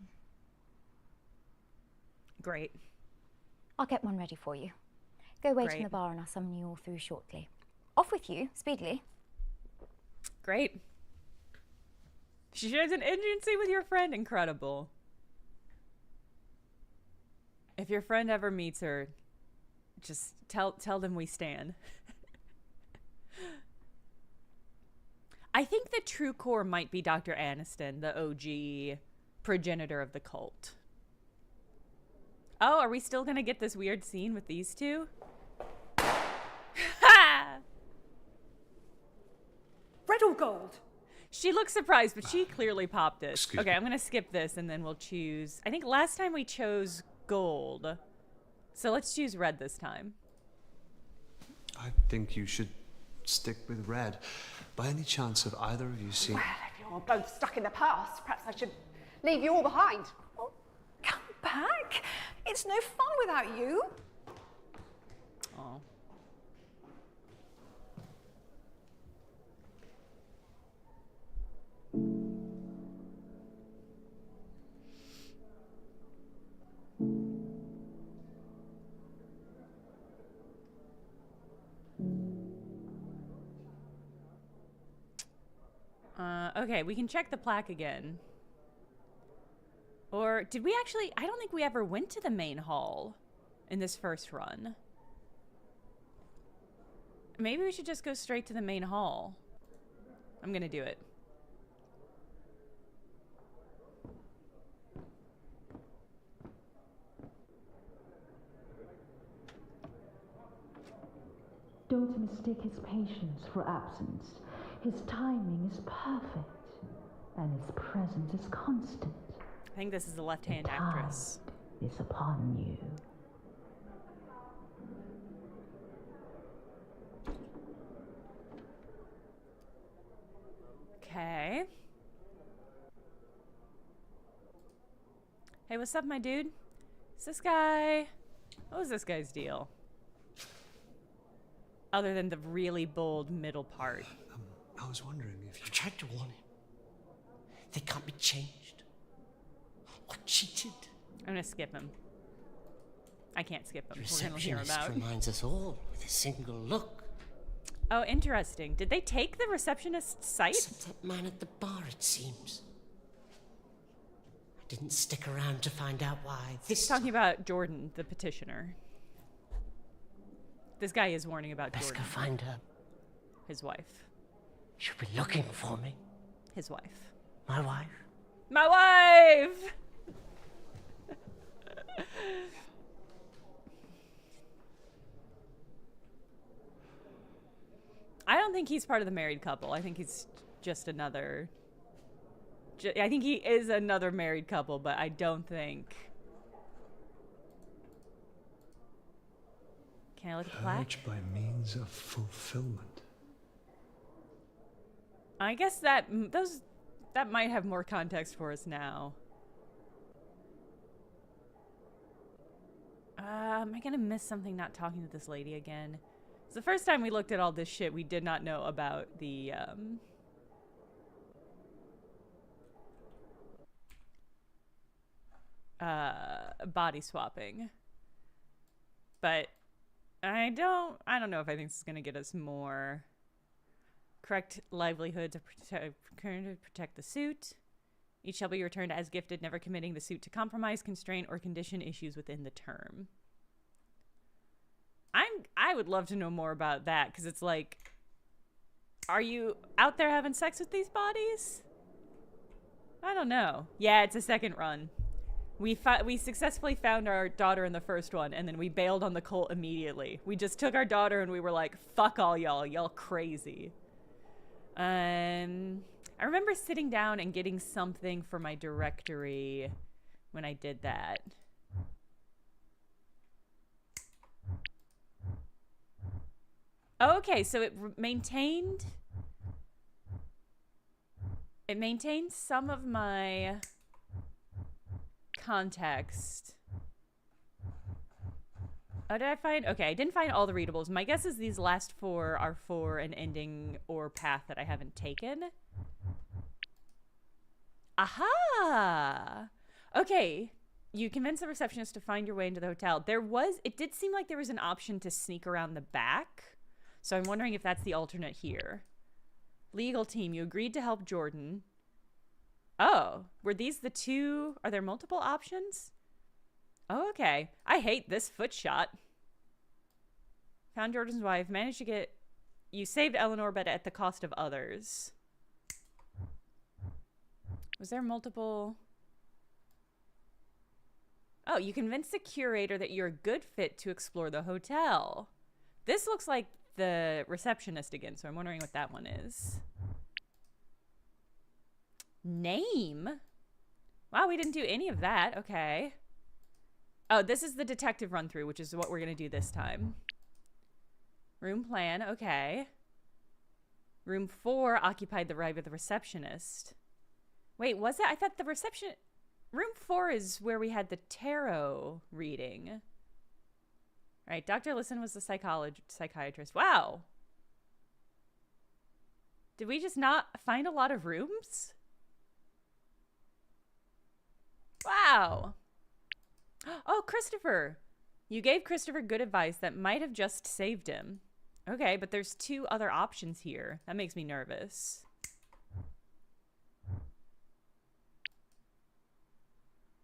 Great. I'll get one ready for you. Go wait in Great. the bar and I'll summon you all through shortly. Off with you, speedily. Great. She shares an agency with your friend. Incredible. If your friend ever meets her, just tell them we stan. I think the true core might be Dr. Aniston, the OG progenitor of the cult. Oh, are we still gonna get this weird scene with these two? Ha! Red or gold? She looks surprised, but she clearly popped it. Excuse Okay, me. I'm gonna skip this and then we'll choose. I think last time we chose gold. So let's choose red this time. I think you should stick with red. By any chance have either of you seen... Well, if you're both stuck in the past, perhaps I should leave you all behind. Oh, come back. It's no fun without you. Oh. Okay, we can check the plaque again. Or did we actually... I don't think we ever went to the main hall in this first run. Maybe we should just go straight to the main hall. I'm gonna do it. Don't mistake his patience for absence. His timing is perfect, and his presence is constant. I think this is the left-hand actress. Is upon you. Okay. Hey, what's up, my dude? Is this guy... What was this guy's deal? Other than the really bold middle part. I was wondering if You tried to warn him. They can't be changed. Or cheated. I'm gonna skip him. I can't skip him. We're gonna hear Receptionist about. reminds us all with a single look. Oh, interesting. Did they take the receptionist's site? Except that man at the bar, it seems. I didn't stick around to find out why. He's talking about Jordan, the petitioner. This guy is warning about Best Jordan. go find her. His wife. She'll be looking for me. His wife. My wife. My wife! I don't think he's part of the married couple. I think he's just another... I think he is another married couple, but I don't think... Can I look at the plaque? urge by means of fulfillment. I guess that might have more context for us now. Am I gonna miss something not talking to this lady again? So the first time we looked at all this shit, we did not know about the, body swapping. But I don't know if I think this is going to get us more. Correct livelihood to protect the suit. Each shall be returned as gifted, never committing the suit to compromise, constraint, or condition issues within the term. I would love to know more about that, because it's like, are you out there having sex with these bodies? I don't know. Yeah, it's a second run. We successfully found our daughter in the first one, and then we bailed on the cult immediately. We just took our daughter and we were like, fuck all y'all crazy. I remember sitting down and getting something for my directory when I did that. Okay, so it maintained some of my context. Oh, did I find? Okay, I didn't find all the readables. My guess is these last 4 are for an ending or path that I haven't taken. Aha! Okay, you convince the receptionist to find your way into the hotel. It did seem like there was an option to sneak around the back. So I'm wondering if that's the alternate here. Legal team, you agreed to help Jordan. Oh, were these the 2? Are there multiple options? Oh, okay. I hate this foot shot. Found Jordan's wife. Managed to get... You saved Eleanor, but at the cost of others. Was there multiple... Oh, you convinced the curator that you're a good fit to explore the hotel. This looks like the receptionist again, so I'm wondering what that one is. Name? Wow, we didn't do any of that. Okay. Oh, this is the detective run-through, which is what we're going to do this time. Room plan. Okay. Room 4 occupied the right of the receptionist. Wait, was it? I thought the reception... Room 4 is where we had the tarot reading. Right, Dr. Listen was the psychiatrist. Wow. Did we just not find a lot of rooms? Wow. Oh, Christopher. You gave Christopher good advice that might have just saved him. Okay, but there's 2 other options here. That makes me nervous.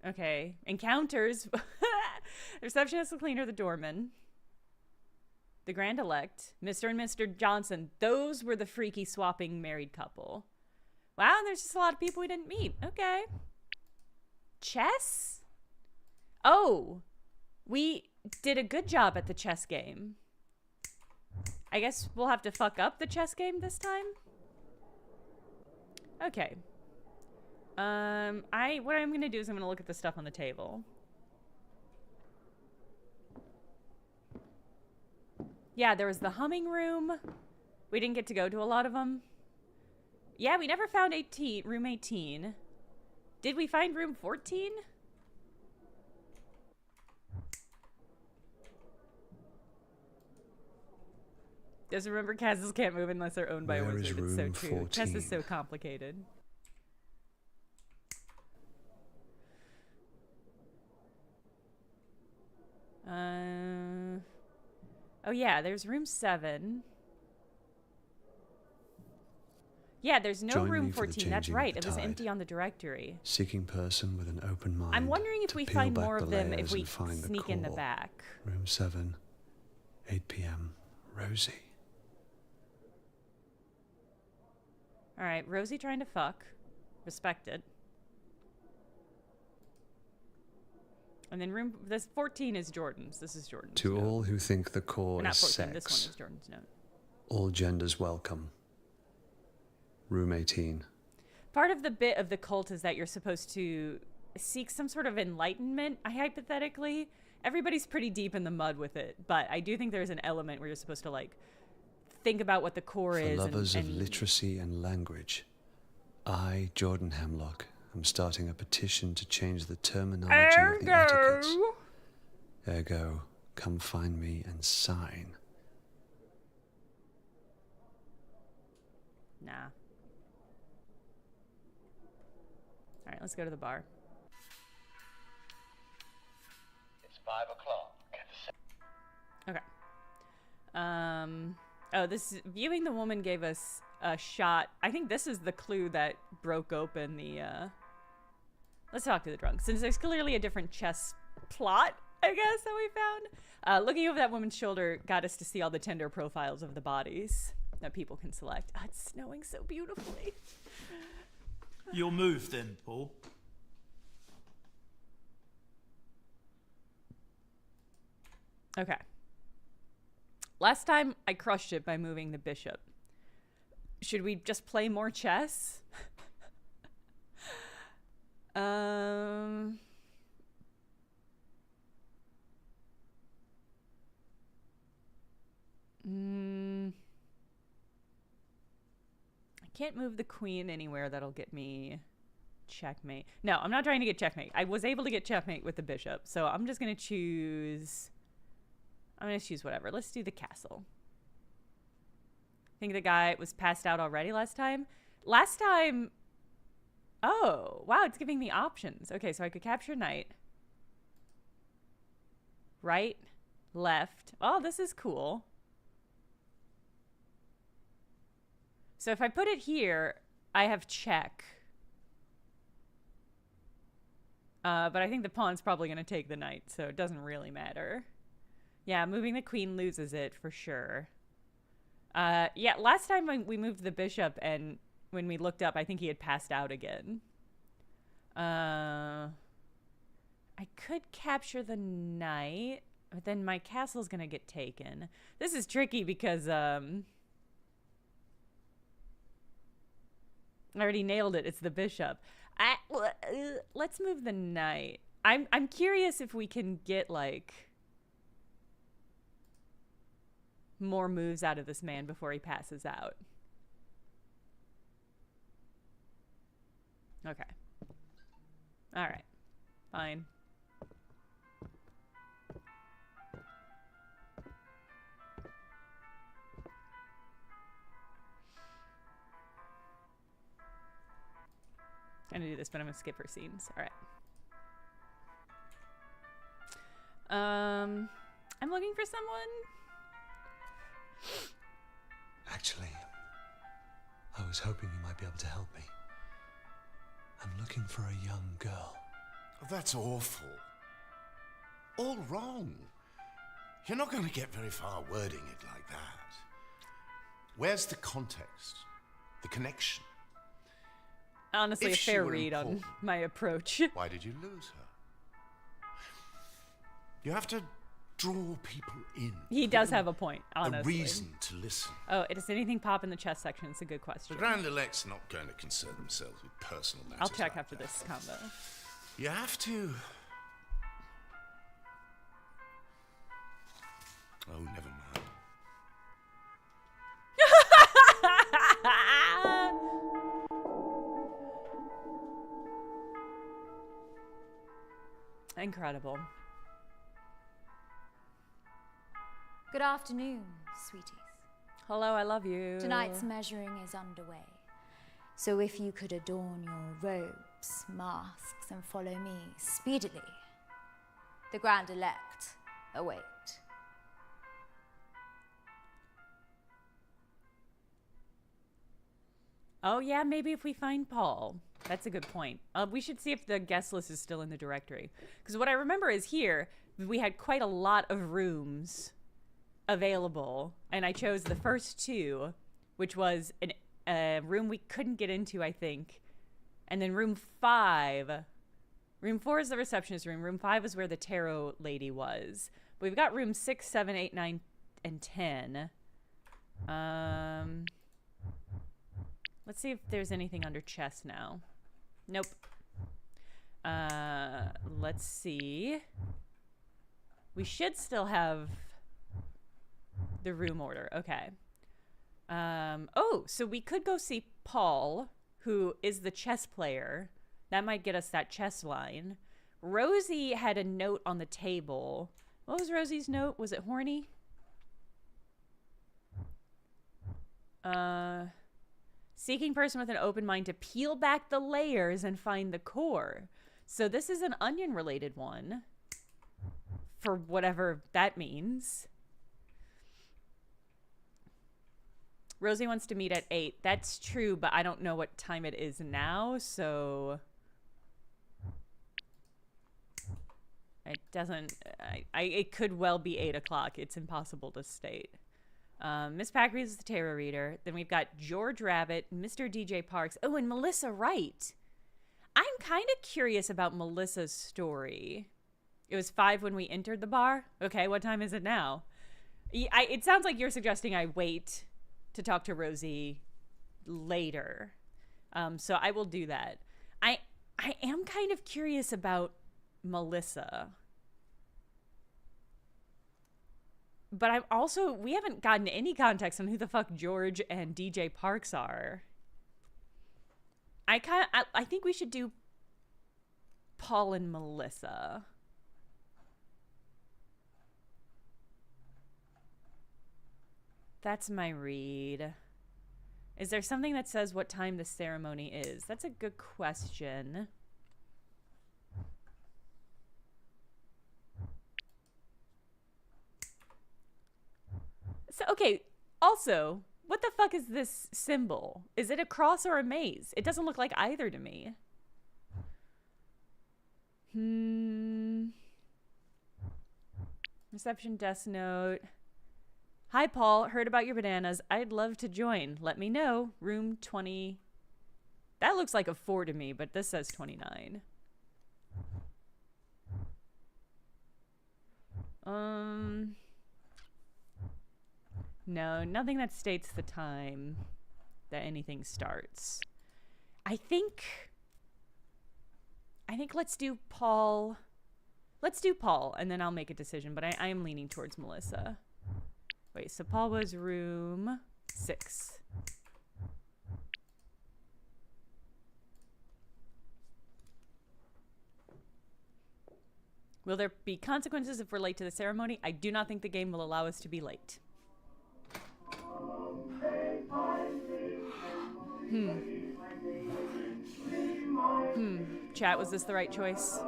Okay. Encounters. The receptionist, the cleaner, the doorman. The grand elect. Mr. and Mr. Johnson. Those were the freaky swapping married couple. Wow, there's just a lot of people we didn't meet. Okay. Chess? Oh. We did a good job at the chess game. I guess we'll have to fuck up the chess game this time? Okay. What I'm gonna do is I'm gonna look at the stuff on the table. Yeah, there was the humming room. We didn't get to go to a lot of them. Yeah, we never found room 18. Did we find room 14? Just remember, castles can't move unless they're owned by a wizard. It's so true. Chess is so complicated. Oh yeah, there's room 7. Yeah, there's no room 14. That's right. It was empty on the directory. Seeking person with an open mind. I'm wondering if we find more of them if we sneak in the back. Room 7, 8 p.m. Rosie. All right, Rosie trying to fuck. Respect it. And then this 14 is Jordan's. This is Jordan's. To note. all who think the core not is 14, sex. This one is Jordan's note. All genders welcome. Room 18. Part of the bit of the cult is that you're supposed to seek some sort of enlightenment, hypothetically. Everybody's pretty deep in the mud with it, but I do think there's an element where you're supposed to, like, think about what the core is. For lovers of literacy and language, I, Jordan Hemlock, am starting a petition to change the terminology of the etiquettes. Ergo, come find me and sign. Nah. All right, let's go to the bar. It's 5 o'clock. Okay. Oh, this viewing the woman gave us a shot. I think this is the clue that broke open the, Let's talk to the drunk. Since there's clearly a different chess plot, I guess, that we found. Looking over that woman's shoulder got us to see all the tender profiles of the bodies that people can select. Oh, it's snowing so beautifully. Your move then, Paul. Okay. Last time I crushed it by moving the bishop. Should we just play more chess? I can't move the queen anywhere that'll get me checkmate. No, I'm not trying to get checkmate. I was able to get checkmate with the bishop, so I'm just gonna choose... I'm gonna choose whatever. Let's do the castle. I think the guy was passed out already last time. Last time... Oh, wow, it's giving me options. Okay, so I could capture knight. Right, left. Oh, this is cool. So if I put it here, I have check. But I think the pawn's probably going to take the knight, so it doesn't really matter. Yeah, moving the queen loses it for sure. Yeah, last time we moved the bishop, and when we looked up, I think he had passed out again. I could capture the knight, but then my castle's going to get taken. This is tricky because... I already nailed it. It's the bishop. Let's move the knight. I'm curious if we can get like more moves out of this man before he passes out. Okay. All right. Fine. I'm gonna do this, but I'm gonna skip her scenes. All right. I'm looking for someone. Actually, I was hoping you might be able to help me. I'm looking for a young girl. That's awful. All wrong. You're not going to get very far wording it like that. Where's the context? The connection? Honestly, If a she fair were read on important, my approach. Why did you lose her? You have to draw people in. He does have a point, honestly. A reason to listen. Oh, does anything pop in the chess section? It's a good question. The Grand Elect's not going to concern themselves with personal matters. I'll check like after this combo. You have to. Oh, never mind. Incredible. Good afternoon, sweeties. Hello, I love you. Tonight's measuring is underway. So if you could adorn your robes, masks, and follow me speedily, the Grand Elect await. Oh, yeah, maybe if we find Paul. That's a good point. We should see if the guest list is still in the directory. Because what I remember is here, we had quite a lot of rooms available. And I chose the first two, which was a room we couldn't get into, I think. And then room 5. Room 4 is the receptionist room. Room 5 is where the tarot lady was. But we've got room 6, 7, 8, 9, and 10. Let's see if there's anything under chess now. Nope. Let's see. We should still have the room order. Okay. Oh, so we could go see Paul, who is the chess player. That might get us that chess line. Rosie had a note on the table. What was Rosie's note? Was it horny? Seeking person with an open mind to peel back the layers and find the core. So this is an onion-related one. For whatever that means. Rosie wants to meet at 8. That's true, but I don't know what time it is now, so... It doesn't... it could well be 8 o'clock. It's impossible to state. Miss Packard is the tarot reader. Then we've got George Rabbit, Mr. DJ Parks. Oh, and Melissa Wright. I'm kind of curious about Melissa's story. It was 5 when we entered the bar. Okay, what time is it now? It sounds like you're suggesting I wait to talk to Rosie later. So I will do that. I am kind of curious about Melissa. But I'm also, we haven't gotten any context on who the fuck George and DJ Parks are. I think we should do Paul and Melissa. That's my read. Is there something that says what time the ceremony is? That's a good question. So, okay, also, what the fuck is this symbol? Is it a cross or a maze? It doesn't look like either to me. Reception desk note. Hi, Paul. Heard about your bananas. I'd love to join. Let me know. Room 20. That looks like a 4 to me, but this says 29. No, nothing that states the time that anything starts. I think let's do Paul. Let's do Paul, and then I'll make a decision, but I am leaning towards Melissa. Wait, so Paul was room 6. Will there be consequences if we're late to the ceremony? I do not think the game will allow us to be late. Chat, was this the right choice?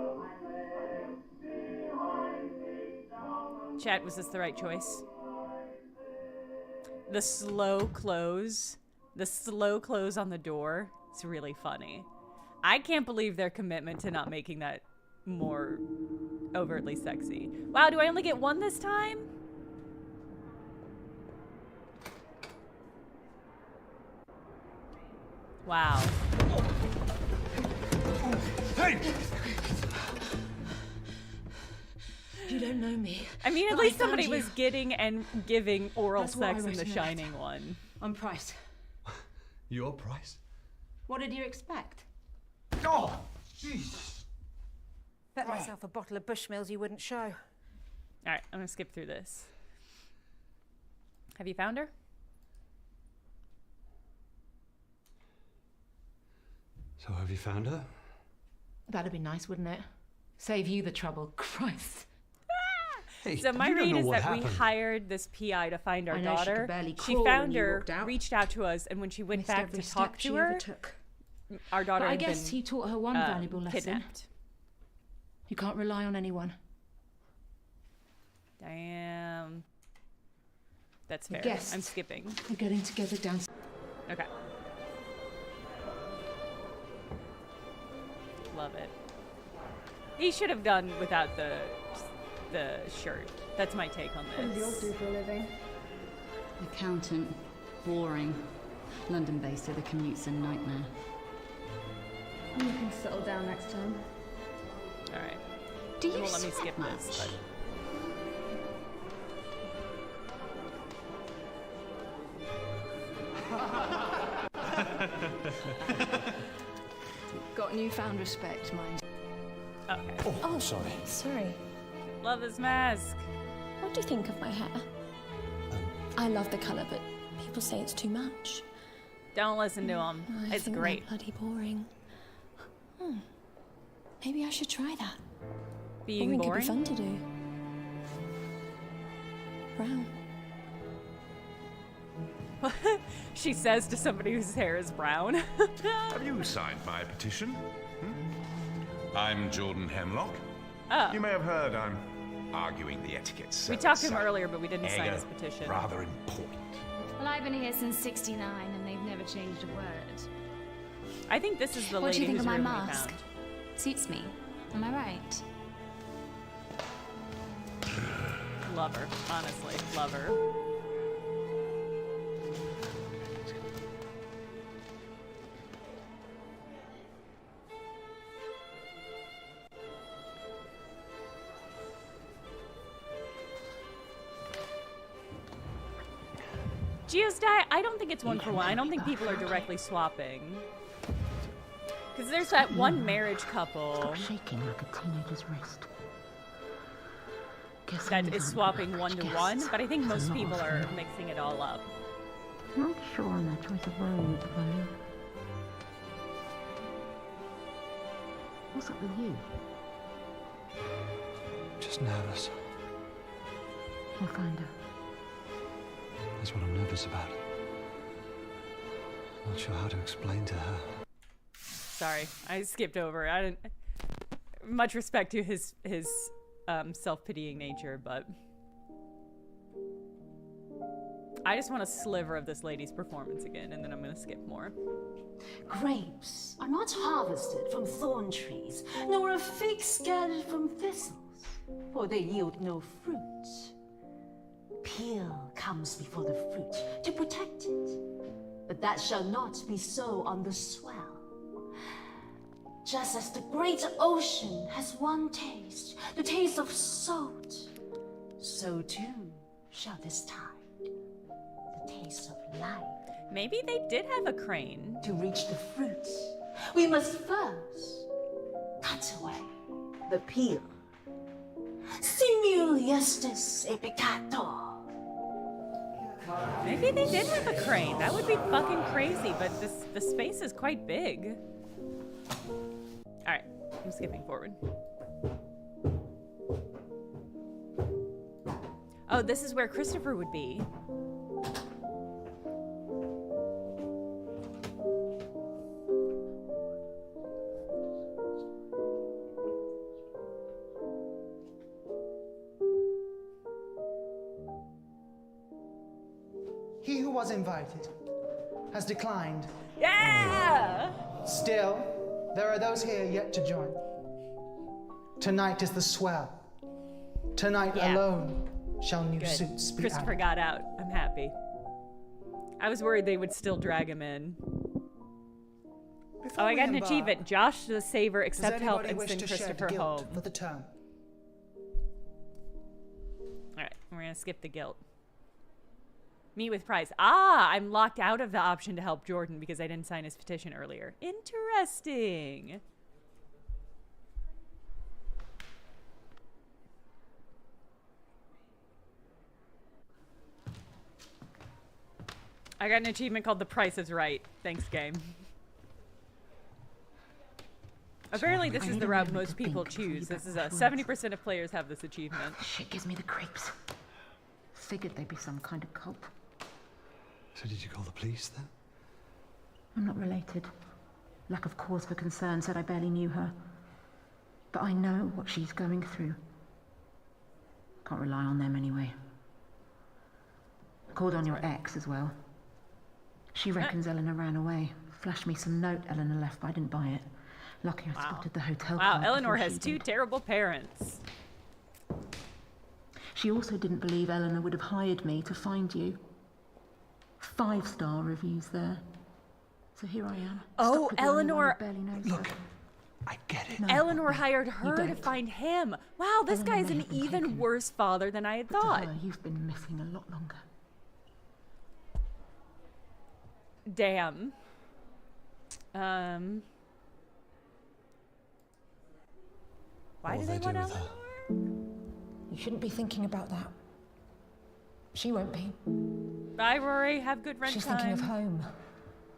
Chat, was this the right choice? The slow close on the door, it's really funny. I can't believe their commitment to not making that more overtly sexy. Wow, do I only get 1 this time? Wow. Hey! You don't know me. I mean, at but least I found somebody you. was getting and giving oral That's what I sex in The wrote Shining one. I'm Price. Your price? What did you expect? Oh, jeez. Bet myself a bottle of Bushmills you wouldn't show. All right, I'm gonna skip through this. Have you found her? So have you found her? That'd be nice, wouldn't it? Save you the trouble. Christ. Hey, So my you don't read know is what that happened. we hired this PI to find our I know she daughter. could barely She crawl found when you her, walked out. reached out to us, and when she went Missed back every to talk step she to her, overtook. our daughter But I had guess been he taught her one valuable lesson. kidnapped. You can't rely on anyone. Damn. That's The fair. guests I'm skipping. are getting together down. Okay. Love it. He should have done without the shirt. That's my take on What does yours this. do for a living? Accountant. Boring. London-based, so the commute's a nightmare. You can settle down next time. All right. Do you won't let me sweat skip much? this. Got newfound respect, mind. Okay. Oh, sorry. Love his mask. What do you think of my hair? I love the colour, but people say it's too much. Don't listen to him. I It's think great. they're bloody boring. Maybe I should try that. Being Could boring? be fun to do. Brown. She says to somebody whose hair is brown. Have you signed my petition? I'm Jordan Hemlock. Oh. You may have heard I'm arguing the etiquette. We talked to him earlier, but we didn't sign his petition. Rather important. Well, I've been here since '69, and they've never changed a word. I think this is the What do lady you think whose of my room we mask? found. Suits me. Am I right? Love her, honestly, love her. Geosty, I don't think it's one for one. I don't think people are directly swapping. Because there's that one marriage couple Stop shaking like a teenager's wrist. that is swapping one-to-one, but I think most people are mixing it all up. Not sure on their choice of robe, though. What's up with you? Just nervous. We'll find her. That's what I'm nervous about. Not sure how to explain to her. Sorry, I skipped over. I didn't. Much respect to his self-pitying nature, but I just want a sliver of this lady's performance again, and then I'm gonna skip more. Grapes are not harvested from thorn trees, nor are figs scattered from thistles, for they yield no fruit. Peel comes before the fruit to protect it, but that shall not be so on the swell. Just as the great ocean has one taste, the taste of salt, so too shall this tide, the taste of life. Maybe they did have a crane. To reach the fruit, we must first cut away the peel. Simul justus e peccator. Maybe they did have a crane. That would be fucking crazy, but the space is quite big. Alright, I'm skipping forward. Oh, this is where Christopher would be. He who was invited has declined. Yeah! Still, there are those here yet to join. Tonight is the swell. Tonight alone shall new suits be Christopher added. got out. I'm happy. I was worried they would still drag him in. Before Oh, I we got an embark, achievement. Josh the Saver, does accept help, anybody and wish send to shed Christopher guilt home. for the term? Alright, we're gonna skip the guilt. Meet with prize. Ah, I'm locked out of the option to help Jordan because I didn't sign his petition earlier. Interesting. I got an achievement called The Price is Right. Thanks, game. Apparently this is the route most people choose. This is 70% of players have this achievement. Shit gives me the creeps. Figured they'd be some kind of cult. So did you call the police then? I'm not related. Lack of cause for concern said I barely knew her. But I know what she's going through. Can't rely on them anyway. Called on your ex as well. She reckons Eleanor ran away. Flashed me some note Eleanor left, but I didn't buy it. Lucky I spotted the hotel Wow, card Eleanor before has she two did. terrible parents. She also didn't believe Eleanor would have hired me to find you. 5-star reviews there. So here I am. Oh, stuck with the only one Eleanor. who barely knows Look, her. I get it. No, Eleanor hired her to don't. find him. Wow, this Eleanor guy's may an have been even taken. worse father than I had But to thought. her, you've been missing a lot longer. Damn. Why do they want Eleanor? You shouldn't be thinking about that. She won't be. Bye, Rory. Have good rent She's time. thinking of home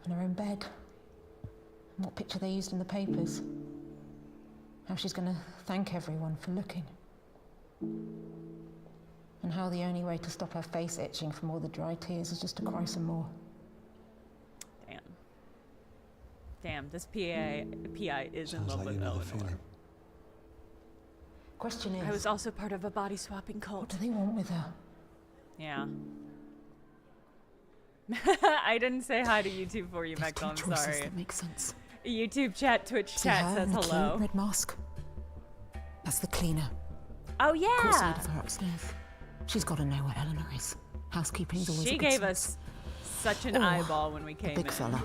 and her own bed. And what picture they used in the papers. How she's going to thank everyone for looking. And how the only way to stop her face itching from all the dry tears is just to cry some more. Damn, this PI is in love with Eleanor. Question is, I was also part of a body swapping cult. what do they want with her? Yeah. I didn't say hi to YouTube for you, Mechtel. I'm sorry. That make sense. YouTube chat, Twitch See chat her says in the hello. cute red mask. That's the cleaner. Oh Caught sight yeah. of her upstairs. She's got to know where Eleanor is. Housekeeping's always She a good gave source. us such an Or eyeball when we came big in. fella.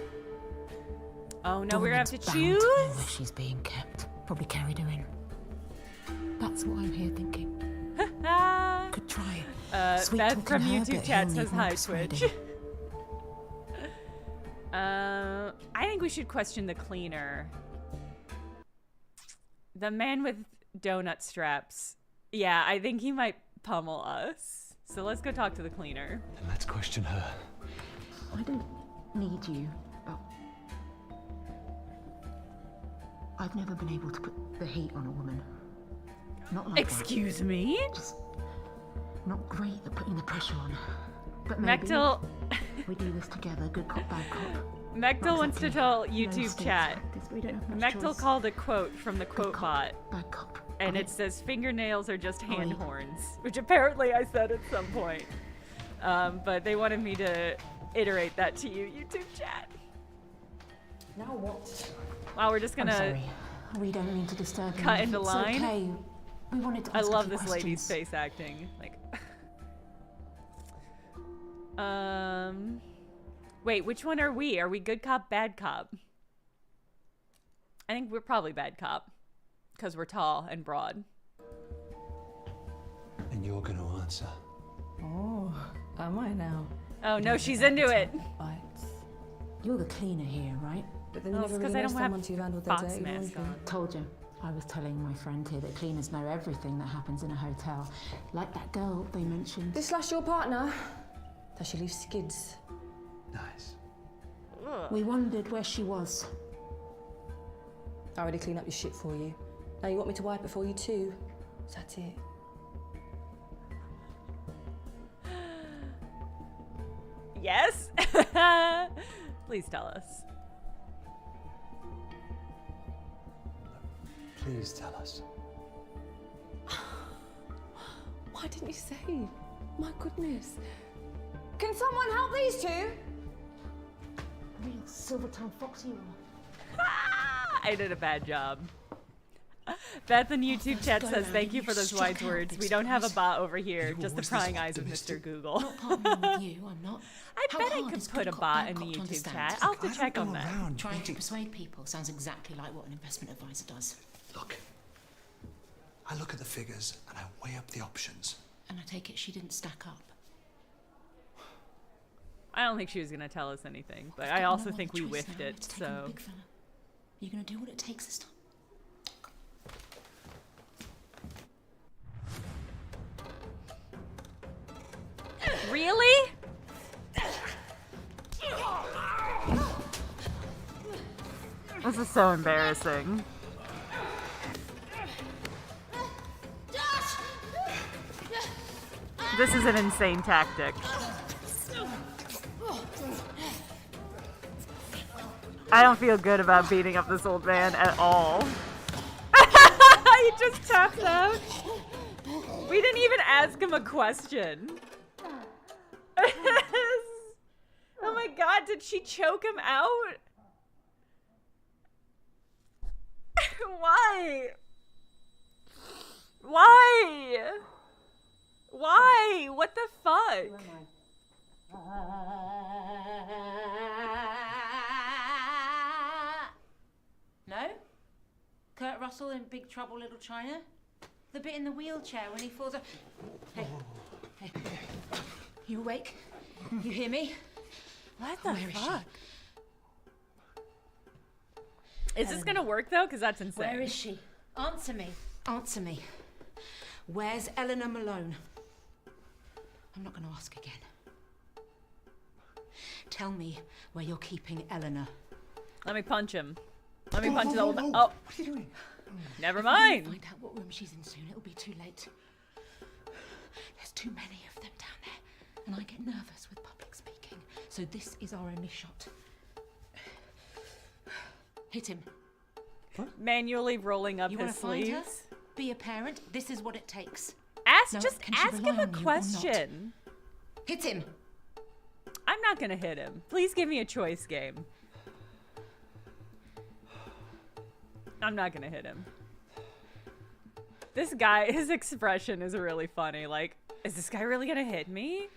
Oh no, we're gonna have to Doran's bound choose. to know where she's being kept. Probably carried her in. That's what I'm here thinking. Could try. Sweet Beth talking from her, YouTube but chat he'll says need more hi, Twitch. persuading. I think we should question the cleaner. The man with donut straps. Yeah, I think he might pummel us. So let's go talk to the cleaner. And let's question her. I don't need you, but I've never been able to put the heat on a woman. Not like Excuse me? Just not great at putting the pressure on. But maybe Mechtel. we do this together, good cop, bad cop. Mechtel wants to tell YouTube stakes chat. practice, we don't have much Mechtel choice. called a quote from the quote bot. Bad cop. And it says fingernails are just hand horns, which apparently I said at some point. But they wanted me to iterate that to you, YouTube chat. Now what? Wow, we're just gonna I'm sorry. We don't mean to disturb you. cut into It's line. Okay. We wanted to I ask a love few this lady's questions. face acting. Like, wait, which one are we? Are we good cop, bad cop? I think we're probably bad cop, because we're tall and broad. And you're going to answer. Oh, am I now? Oh no, she's into it. You're the cleaner here, right? But then you never really know someone to handle their fox dirty mask laundry. Told you. I was telling my friend here that cleaners know everything that happens in a hotel. Like that girl they mentioned. This slash your partner? Does she leave skids? Nice. We wondered where she was. I already cleaned up your shit for you. Now you want me to wipe it for you too? Is that it? Yes? Please tell us. Please tell us. Why didn't you say? My goodness. Can someone help these two? Real silver-tongued fox you are. I did a bad job. Beth in YouTube chat says, thank you for those wise words. We don't have a bot over here, just the prying eyes of Mr. Google. Not partnering with you, I'm not. I bet I could put a bot in the YouTube chat. I'll have to check on that. Trying to persuade people sounds exactly like what an investment advisor does. Look, I look at the figures and I weigh up the options. And I take it she didn't stack up. I don't think she was going to tell us anything, but I also think we whiffed it, so... Are you going to do what it takes this time? Really? This is so embarrassing. This is an insane tactic. I don't feel good about beating up this old man at all. He just tapped out. We didn't even ask him a question. Oh my god, did she choke him out? Why? Why? Why? What the fuck? No? Kurt Russell in Big Trouble, Little China? The bit in the wheelchair when he falls off. Hey, hey, you awake? You hear me? What the Where is fuck? Is this gonna work though? Because that's insane. Where is she? Answer me. Answer me. Where's Eleanor Malone? I'm not going to ask again. Tell me where you're keeping Eleanor. Let me punch him. Let me punch the old man. Oh, Oh, what are you doing? never If mind. we find out what room she's in soon, it'll be too late. There's too many of them down there, and I get nervous with public speaking. So this is our only shot. Hit him. Manually rolling up You his want to find her? sleeves. Be a parent. This is what it takes. Just can she ask rely him a on you or not? question. Hit him. I'm not gonna hit him. Please give me a choice game. I'm not gonna hit him. This guy, his expression is really funny. Like, is this guy really gonna hit me?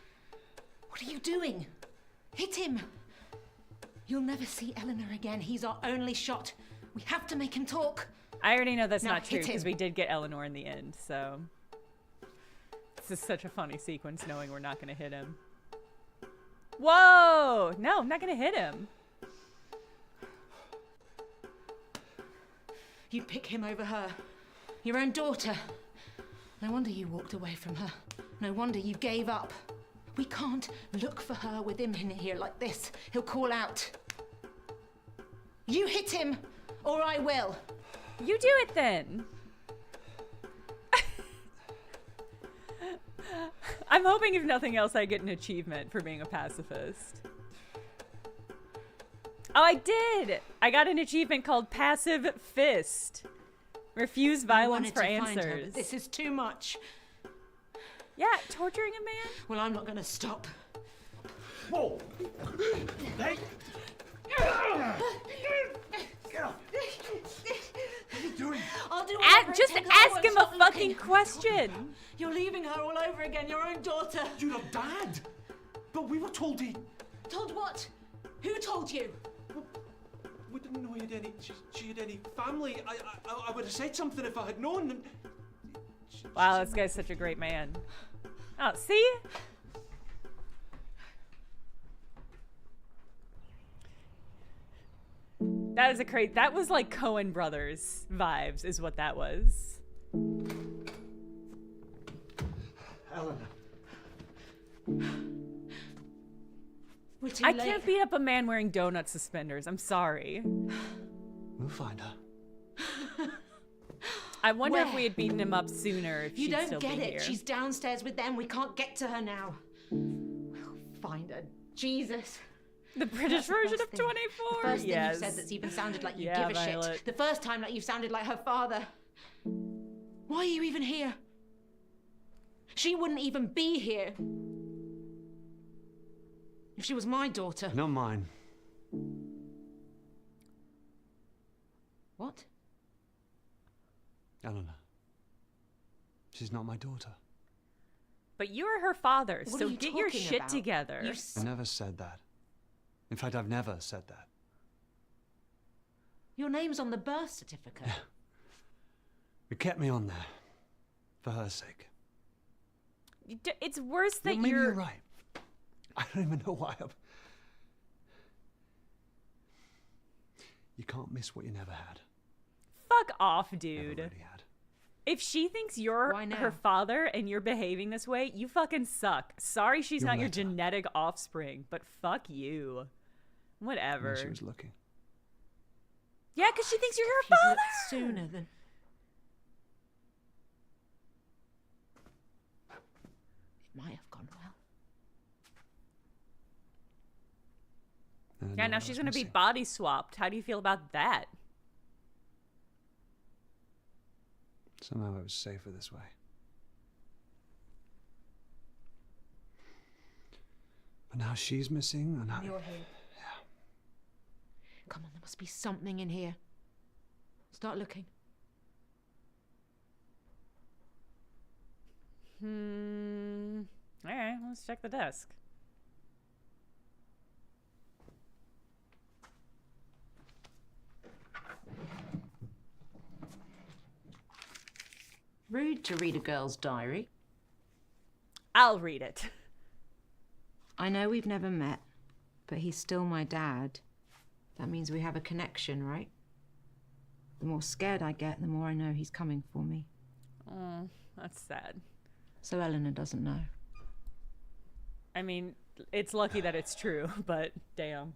What are you doing? Hit him. You'll never see Eleanor again. He's our only shot. We have to make him talk. I already know that's Now not true hit him. because we did get Eleanor in the end, so. This is such a funny sequence knowing we're not gonna hit him. Whoa! No, I'm not gonna hit him. You'd pick him over her. Your own daughter. No wonder you walked away from her. No wonder you gave up. We can't look for her with him in here like this. He'll call out. You hit him, or I will. You do it then. I'm hoping if nothing else I get an achievement for being a pacifist. Oh, I did! I got an achievement called Passive Fist. Refuse violence for answers. This is too much. Yeah, torturing a man? Well, I'm not gonna stop. Whoa! Hey! Get off! What are you doing? I'll do whatever it Just takes. I ask won't him stop a fucking looking. question. You're leaving her all over again, your own daughter. You're a dad! But we were told he... Told what? Who told you? We didn't know she had any family. I would have said something if I had known. And Wow, this guy's such a great man. Oh, see? That is a crazy. That was like Coen Brothers vibes, is what that was. Eleanor. We're too I late. can't beat up a man wearing donut suspenders. I'm sorry. We'll find her. I wonder if Where? we had beaten him up sooner if You she'd don't still get be it. here. She's downstairs with them. We can't get to her now. We'll find her. Jesus. The British That's the version first of thing. 24? The first Yes. thing you said that's even sounded like you Yeah, give a Violet. shit. The first time like you sounded like her father. Why are you even here? She wouldn't even be here. If she was my daughter. Not mine. What? Eleanor. She's not my daughter. But you're her father, What so are you get your talking shit about? together. I never said that. In fact, I've never said that. Your name's on the birth certificate. It kept me on there. For her sake. It's worse that Maybe you're... you're right. I don't even know why I'm... You can't miss what you never had. Fuck off, dude. Never really had. If she thinks you're Why now? her father and you're behaving this way, you fucking suck. Sorry she's You'll not your let her. genetic offspring, but fuck you. Whatever. And she was looking. Yeah, because she thinks you're her If you'd father. looked sooner than... It might have gone well. Yeah, now she's gonna be body swapped. How do you feel about that? Somehow it was safer this way. But now she's missing, and I... You're here. Yeah. Come on, there must be something in here. Start looking. Alright, let's check the desk. Rude to read a girl's diary. I'll read it. I know we've never met, but he's still my dad. That means we have a connection, right? The more scared I get, the more I know he's coming for me. Oh, that's sad. So Eleanor doesn't know. I mean, it's lucky that it's true, but damn.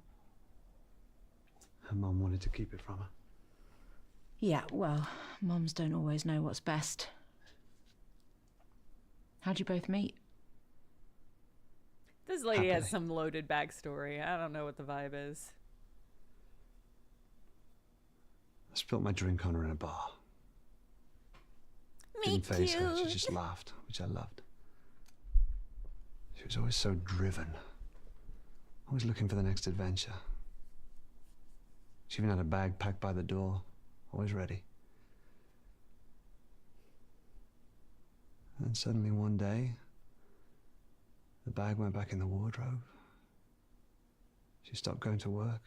Her mum wanted to keep it from her. Yeah, well, mums don't always know what's best. How'd you both meet? This lady has Happily. some loaded backstory. I don't know what the vibe is. I spilled my drink on her in a bar. Me Didn't faze her. She too. just laughed, which I loved. She was always so driven. Always looking for the next adventure. She even had a bag packed by the door, always ready. And then suddenly one day, the bag went back in the wardrobe. She stopped going to work.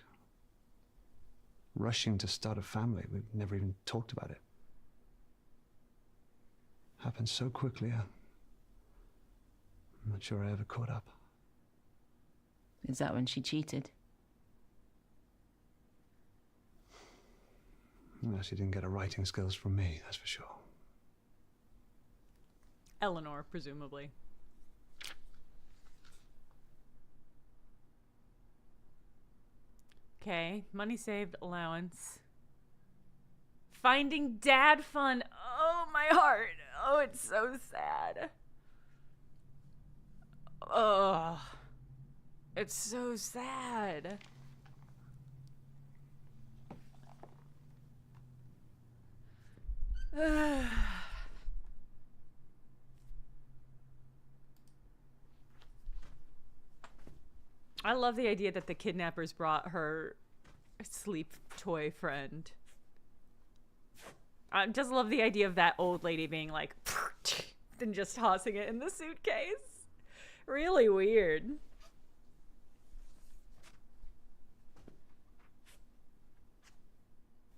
Rushing to start a family. We never even talked about it. Happened so quickly, I'm not sure I ever caught up. Is that when she cheated? Well, she didn't get her writing skills from me, that's for sure. Eleanor, presumably. Okay, money saved, allowance. Finding dad fun. Oh, my heart. Oh, it's so sad. Oh, it's so sad. I love the idea that the kidnappers brought her sleep toy friend. I just love the idea of that old lady being like, and just tossing it in the suitcase. Really weird.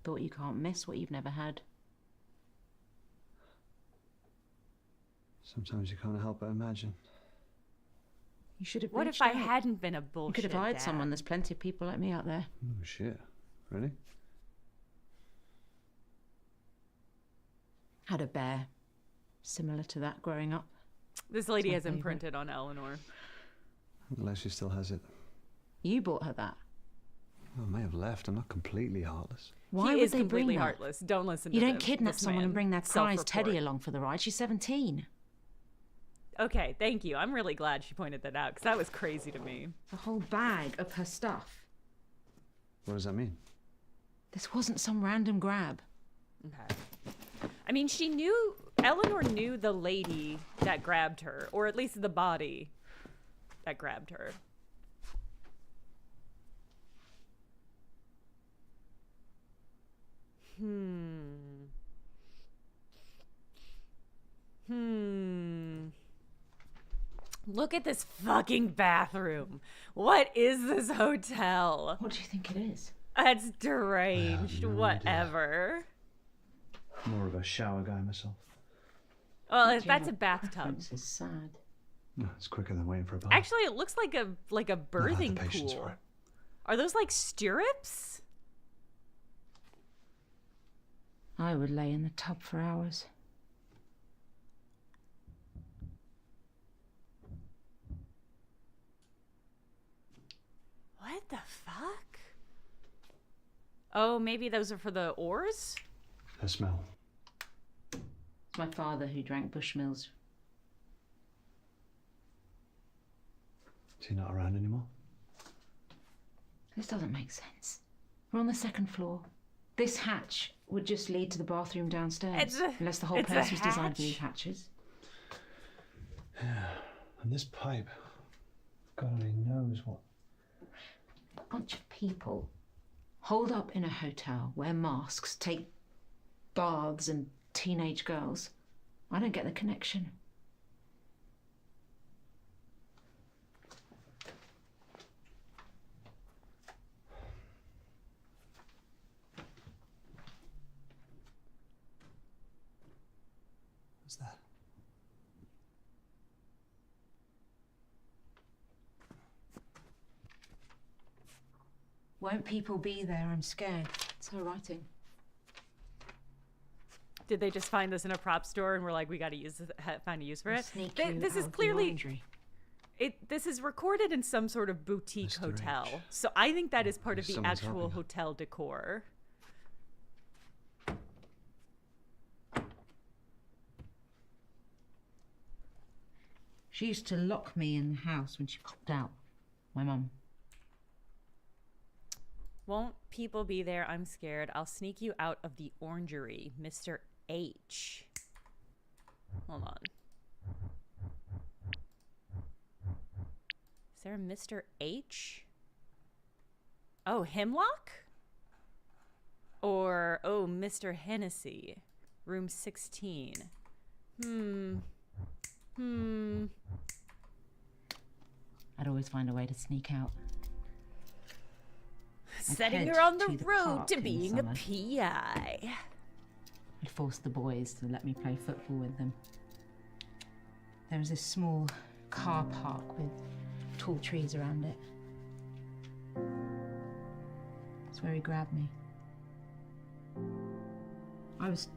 Thought you can't miss what you've never had. Sometimes you can't help but imagine. You should have. What if reached I out. hadn't been a You bullshit could have hired dad? someone. There's plenty of people like me out there. Oh, shit. Really? Had a bear. Similar to that growing up. This lady my has favourite. imprinted on Eleanor. Unless she still has it. You bought her that. Well, I may have left. I'm not completely heartless. Why He would is they completely bring that? heartless. Don't listen You to don't them. kidnap This someone man. and bring their prize Teddy Self-report. along for the ride. She's 17. Okay, thank you. I'm really glad she pointed that out because that was crazy to me. A whole bag of her stuff. What does that mean? This wasn't some random grab. Okay. I mean, Eleanor knew the lady that grabbed her, or at least the body that grabbed her. Look at this fucking bathroom. What is this hotel? What do you think it is? That's deranged. Whatever. More of a shower guy myself. Well, that's a bathtub. This is sad. No, it's quicker than waiting for a bath. Actually, it looks like a Not have the birthing patience pool. for it. Are those like stirrups? I would lay in the tub for hours. What the fuck? Oh, maybe those are for the oars? The smell. It's my father who drank Bushmills. Is he not around anymore? This doesn't make sense. We're on the second floor. This hatch would just lead to the bathroom downstairs. Unless the whole place was designed for these hatches. Yeah. And this pipe, God only knows what. A bunch of people holed up in a hotel, wear masks, take baths and teenage girls. I don't get the connection. What's that? Won't people be there? I'm scared. It's her writing. Did they just find this in a prop store and we're like, we got to find a use for it? Sneak you This out is of the clearly laundry. this is recorded in some sort of boutique Mr. hotel. H. So I think that is part of the Someone's actual helping her. hotel decor. She used to lock me in the house when she popped out. My mum. Won't people be there? I'm scared. I'll sneak you out of the orangery, Mr. H. Hold on. Is there a Mr. H? Oh, Hemlock? Or, oh, Mr. Hennessy. Room 16. I'd always find a way to sneak out. Setting her on the road to being a PI. I'd force the boys to let me play football with them. There was this small car park with tall trees around it. That's where he grabbed me. I was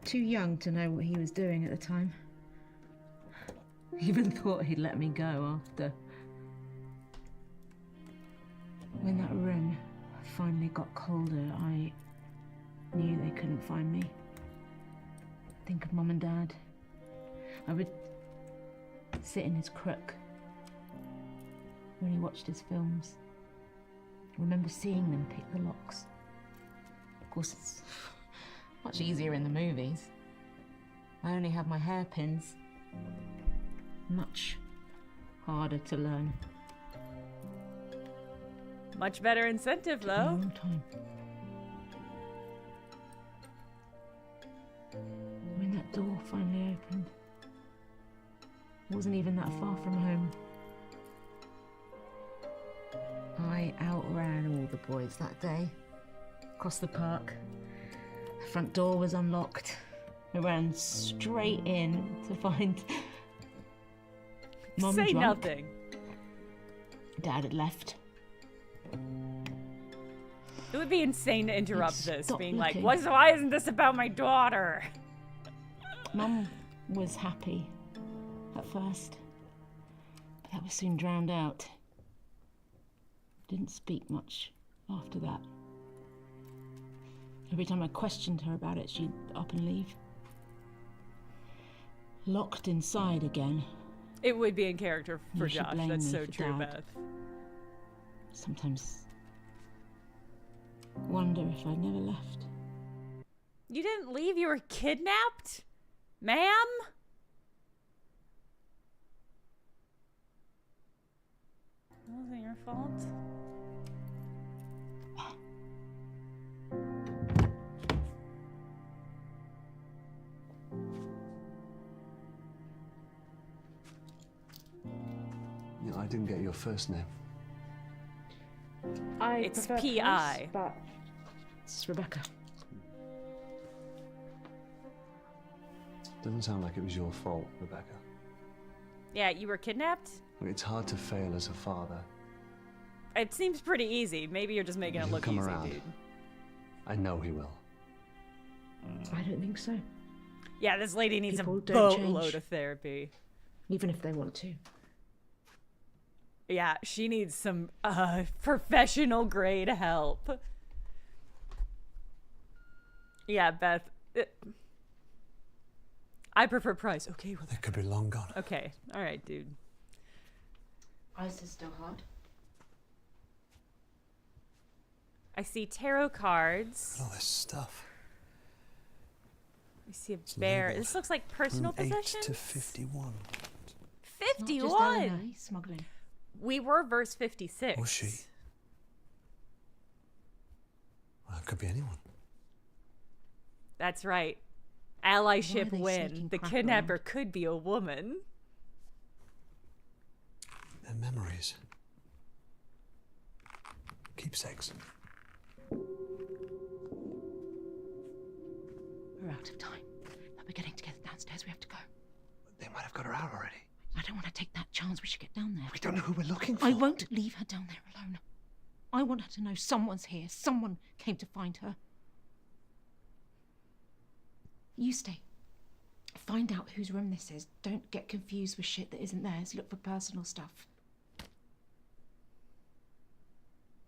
too young to know what he was doing at the time. Even thought he'd let me go after. When that room finally got colder, I knew they couldn't find me. Think of Mum and Dad. I would sit in his crook when he watched his films. I remember seeing them pick the locks. Of course, it's much easier in the movies. I only have my hairpins. Much harder to learn. Much better incentive, though. Long time. When that door finally opened, it wasn't even that far from home. I outran all the boys that day. Across the park. The front door was unlocked. I ran straight in to find Mum Say drunk. nothing. Dad had left. It would be insane to interrupt this, Stop being looking. like, why isn't this about my daughter? Mum was happy at first, but that was soon drowned out. Didn't speak much after that. Every time I questioned her about it, she'd up and leave. Locked inside again. It would be in character for You should Josh. blame That's me so for true, Dad. Beth. Sometimes wonder if I'd never left. You didn't leave, you were kidnapped? Ma'am? That wasn't your fault. You know, I didn't get your first name. It's P.I. But it's Rebecca. Doesn't sound like it was your fault, Rebecca. Yeah, you were kidnapped? Look, it's hard to fail as a father. It seems pretty easy. Maybe you're just making it He'll look come easy, around. dude. I know he will. I don't think so. Yeah, this lady needs People a don't boatload change. of therapy. Even if they want to. Yeah, she needs some professional grade help. Yeah, Beth. I prefer Price. Okay, well, They could be long gone. okay. All right, dude. Ice is still hard. I see tarot cards. All this stuff. I see a bear. labeled This looks like personal from 8 possessions. to 51. 51. Just smuggling. We were verse 56. Was she? Well, it could be anyone. That's right. Allyship they win. sneaking The crap kidnapper around? could be a woman. Their memories. Keepsakes. We're out of time. But we're getting together downstairs. We have to go. They might have got her out already. I don't want to take that chance. We should get down there. We don't know who we're looking for. I won't leave her down there alone. I want her to know someone's here. Someone came to find her. You stay. Find out whose room this is. Don't get confused with shit that isn't theirs. Look for personal stuff.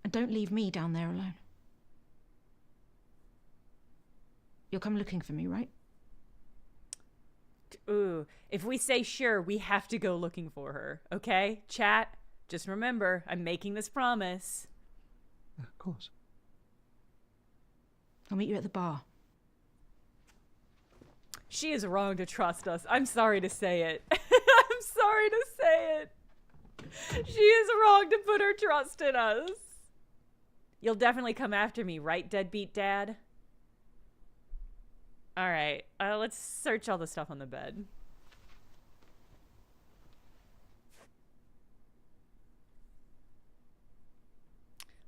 And don't leave me down there alone. You'll come looking for me, right? Ooh, if we say sure, we have to go looking for her. Okay, chat? Just remember, I'm making this promise. Yeah, of course. I'll meet you at the bar. She is wrong to trust us. I'm sorry to say it. I'm sorry to say it. She is wrong to put her trust in us. You'll definitely come after me, right, deadbeat dad? All right, let's search all the stuff on the bed.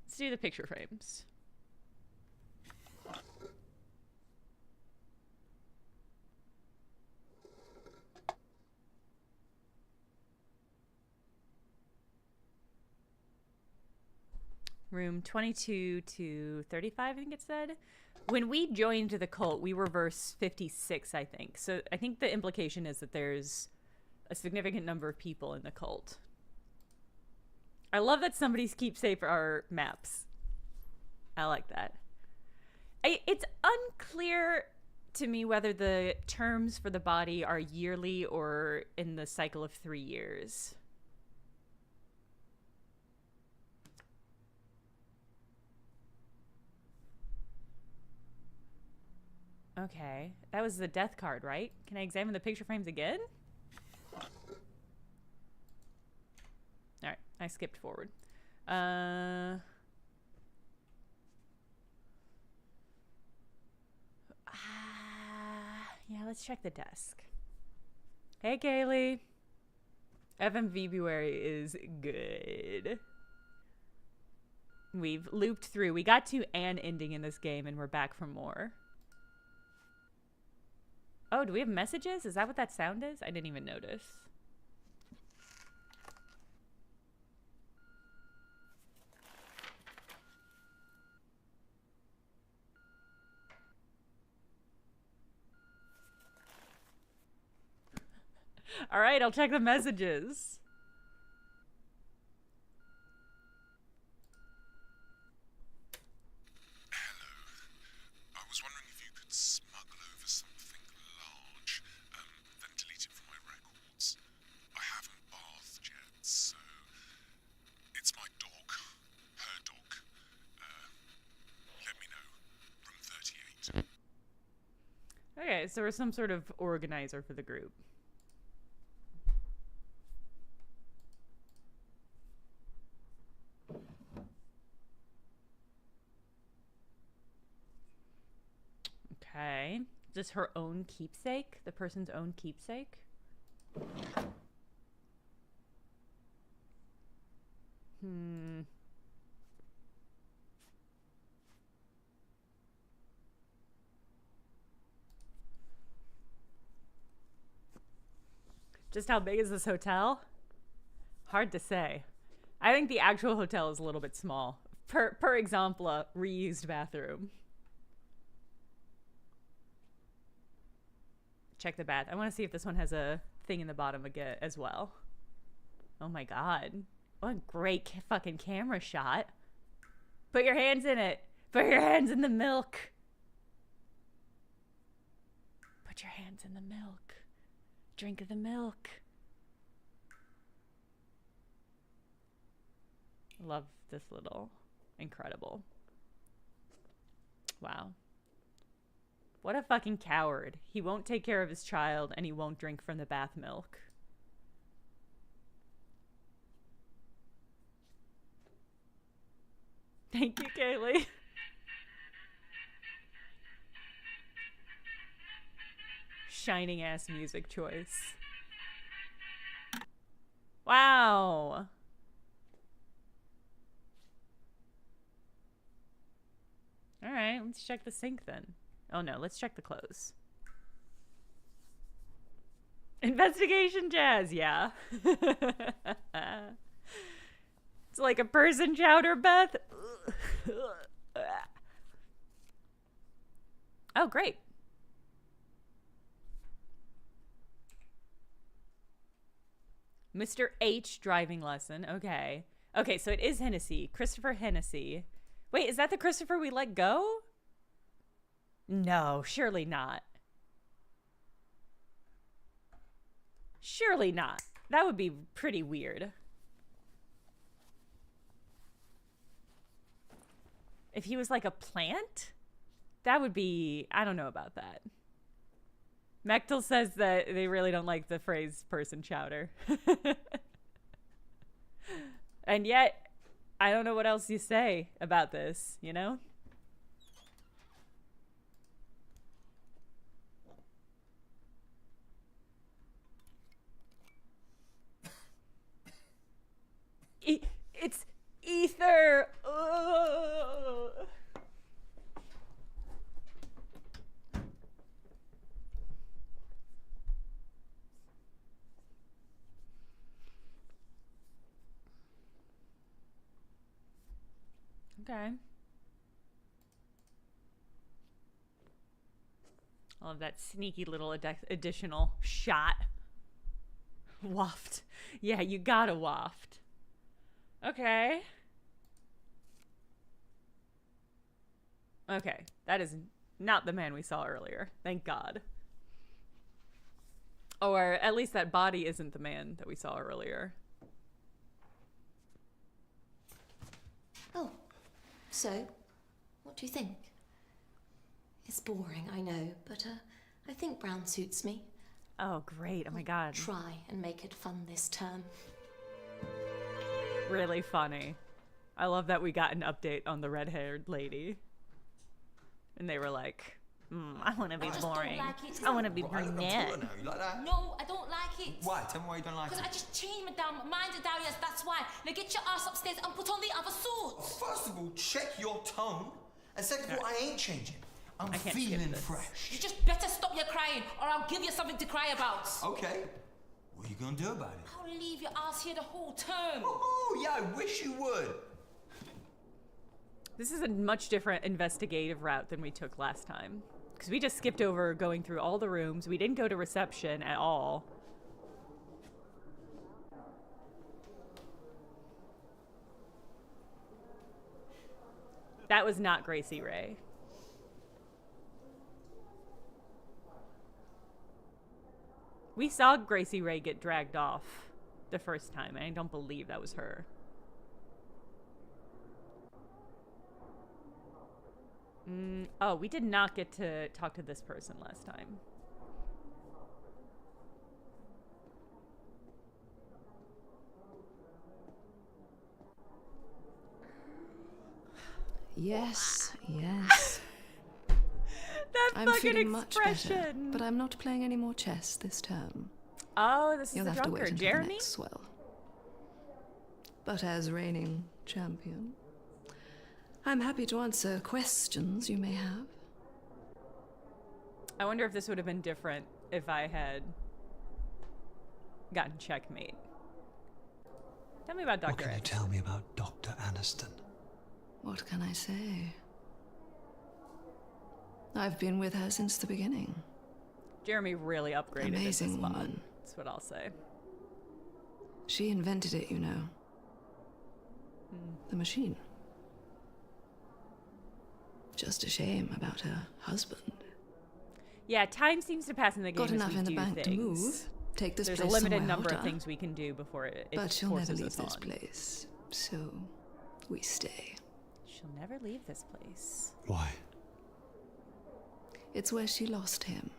Let's do the picture frames. Room 22 to 35, I think it said. When we joined the cult, we were verse 56, I think. So I think the implication is that there's a significant number of people in the cult. I love that somebody's keepsake are maps. I like that. It's unclear to me whether the terms for the body are yearly or in the cycle of 3 years. Okay, that was the death card, right? Can I examine the picture frames again? Alright, I skipped forward. Yeah, let's check the desk. Hey, Kaylee. FMVbruary is good. We've looped through. We got to an ending in this game, and we're back for more. Oh, do we have messages? Is that what that sound is? I didn't even notice. All right, I'll check the messages. I was wondering if you could smuggle over something large, then delete it from my records. I haven't bathed yet, so it's my dog, her dog. Let me know. Room 38. Okay, so we're some sort of organizer for the group. Okay. Is this her own keepsake? The person's own keepsake? Just how big is this hotel? Hard to say. I think the actual hotel is a little bit small. Per example, a reused bathroom. Check the bath. I want to see if this one has a thing in the bottom again as well. Oh my god. What a great fucking camera shot. Put your hands in it. Put your hands in the milk. Put your hands in the milk. Drink the milk. Love this little incredible. Wow. What a fucking coward. He won't take care of his child and he won't drink from the bath milk. Thank you, Kaylee. Shining ass music choice. Wow. All right, let's check the sink then. Oh no, let's check the clothes. Investigation jazz, yeah. It's like a person chowder, Beth. Oh, great. Mr. H driving lesson. Okay. Okay, so it is Hennessy. Christopher Hennessy. Wait, is that the Christopher we let go? No, surely not. Surely not. That would be pretty weird. If he was like a plant, that would be, I don't know about that. Mechtel says that they really don't like the phrase person chowder. And yet, I don't know what else you say about this, you know? It's ether. Ugh. Okay. I love that sneaky little additional shot. Waft. Yeah, you gotta waft. Okay. Okay, that is not the man we saw earlier. Thank God. Or at least that body isn't the man that we saw earlier. Oh, so, what do you think? It's boring, I know, but I think brown suits me. Oh, great. Oh my God. Try and make it fun this term. Really funny. I love that we got an update on the red-haired lady. And they were like, I want to be boring. I want to be brunette. No, I don't like it. Why? Tell me why you don't like it. Because I just changed my damn mind, Darius, that's why. Now get your ass upstairs and put on the other suit. Well, first of all, check your tone. And second of all, I ain't changing. I'm feeling fresh. You just better stop your crying, or I'll give you something to cry about. Okay. What are you going to do about it? I'll leave your ass here the whole term. Oh, yeah, I wish you would. This is a much different investigative route than we took last time. Because we just skipped over going through all the rooms. We didn't go to reception at all. That was not Gracie Ray. We saw Gracie Ray get dragged off the first time, and I don't believe that was her. Oh, we did not get to talk to this person last time. Yes, yes. That I'm fucking feeling much better, expression. but I'm not playing any more chess this term. Oh, this is You'll the have to wait drunkard, until the Jeremy? next swell. But as reigning champion, I'm happy to answer questions you may have. I wonder if this would have been different if I had gotten checkmate. Tell me about Dr. What can you tell me about Dr. Aniston? What can I say? I've been with her since the beginning. Jeremy really upgraded Amazing in this mod. woman. That's what I'll say. She invented it, you know. The machine. Just a shame about her husband. Yeah, time seems to pass in the game. Got as enough we in the do bank to things. move. Take this There's place a limited somewhere number of hotter. things we can do before it But she'll never forces leave us this on. place, so we stay. She'll never leave this place. Why? It's where she lost him.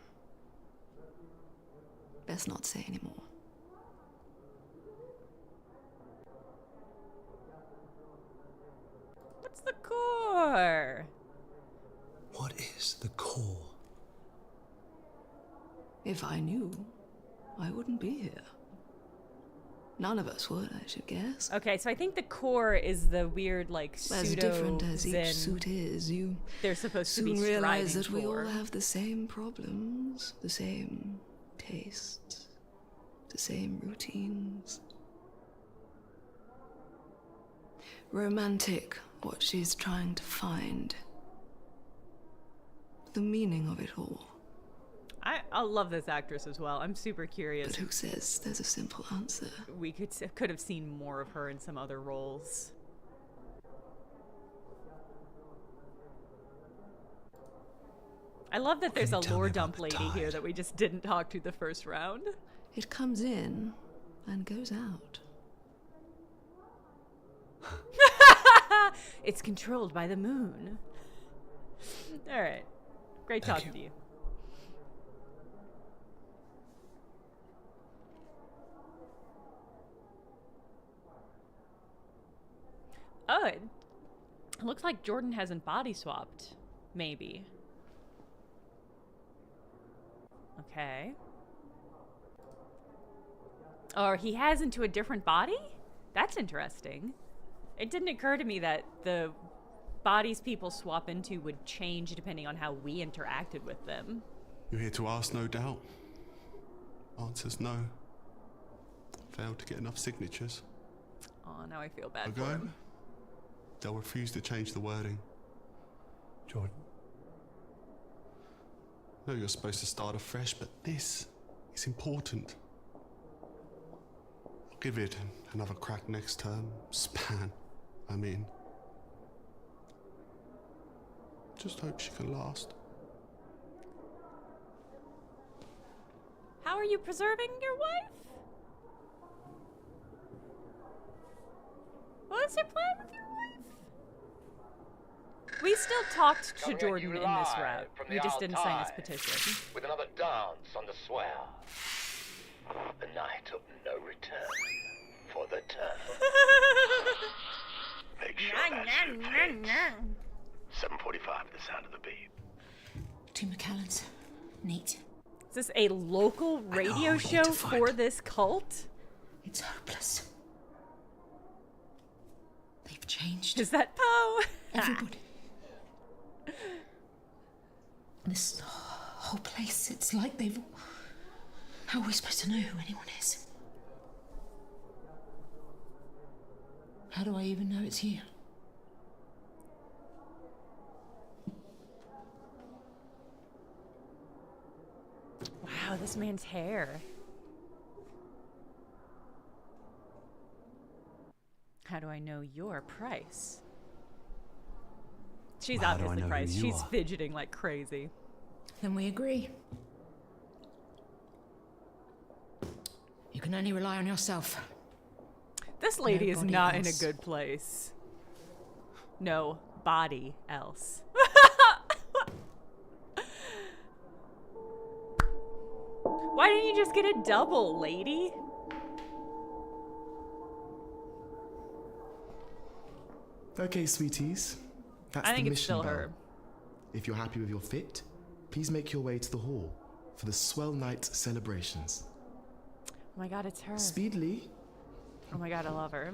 Best not say anymore. What's the core? What is the core? If I knew, I wouldn't be here. None of us would, I should guess. Okay, so I think the core is the weird, like, As different as each suit is, you they're supposed to soon be realize striving that we all for. have the same problems, the same tastes, the same routines. Romantic, what she's trying to find. The meaning of it all. I love this actress as well. I'm super curious. But who says there's a simple answer? We could have seen more of her in some other roles. I love that there's a lore dump lady here that we just didn't talk to the first round. It comes in and goes out. It's controlled by the moon. All right. Great talking to you. Oh, it looks like Jordan hasn't body swapped. Maybe. Okay. Or he has into a different body? That's interesting. It didn't occur to me that the bodies people swap into would change depending on how we interacted with them. You're here to ask, no doubt. Answer's no. Failed to get enough signatures. Oh, now I feel bad Okay. for him. They'll refuse to change the wording. Jordan. No, you're supposed to start afresh, but this is important. I'll give it another crack next term. Span, I mean. Just hope she can last. How are you preserving your wife? What's your plan with your wife? We still talked to Jordan in this route. We just didn't sign his petition. With another dance on the swell. The night of no return for the turtle. Make sure that's your fix. 7:45, the sound of the beat. 2 Macallans. Neat. Is this a local radio show for this cult? It's hopeless. They've changed. Is that Poe? Everybody. This whole place, it's like they've... How are we supposed to know who anyone is? How do I even know it's you? Wow, this man's hair. How do I know your price? She's How do I obviously know who priced. you She's are? fidgeting like crazy. Then we agree. You can only rely on yourself. This lady is Nobody not in a else. good place. No body else. Why didn't you just get a double, lady? Okay, sweeties. That's I think the it's mission still bell. her. If you're happy with your fit, please make your way to the hall for the Swell Night celebrations. Oh my god, it's her. Speedily. Oh my god, I love her.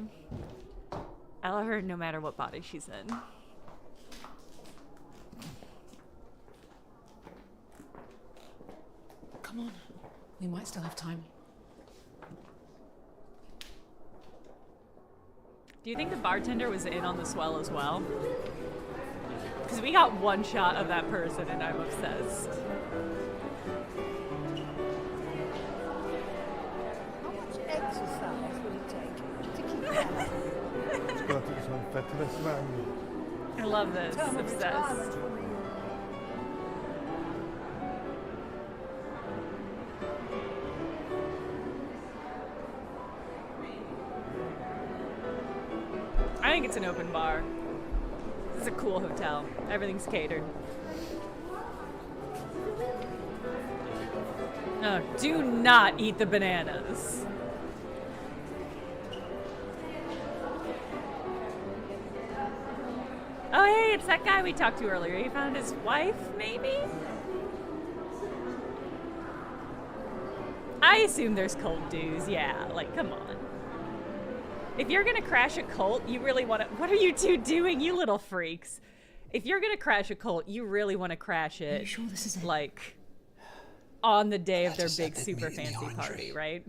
I love her no matter what body she's in. Come on. We might still have time. Do you think the bartender was in on the swell as well? Because we got one shot of that person and I'm obsessed. How much exercise will it take to keep healthy? I love this. Tell me which Obsessed. garment will you- I think it's an open bar. This is a cool hotel. Everything's catered. No, do not eat the bananas. Oh, hey, it's that guy we talked to earlier. He found his wife, maybe? I assume there's cult dues. Yeah, like, come on. If you're gonna crash a cult, you really want to... What are you two doing, you little freaks? If you're gonna crash a cult, you really want to crash it, sure this is it? like, on the day of their big super fancy party, right?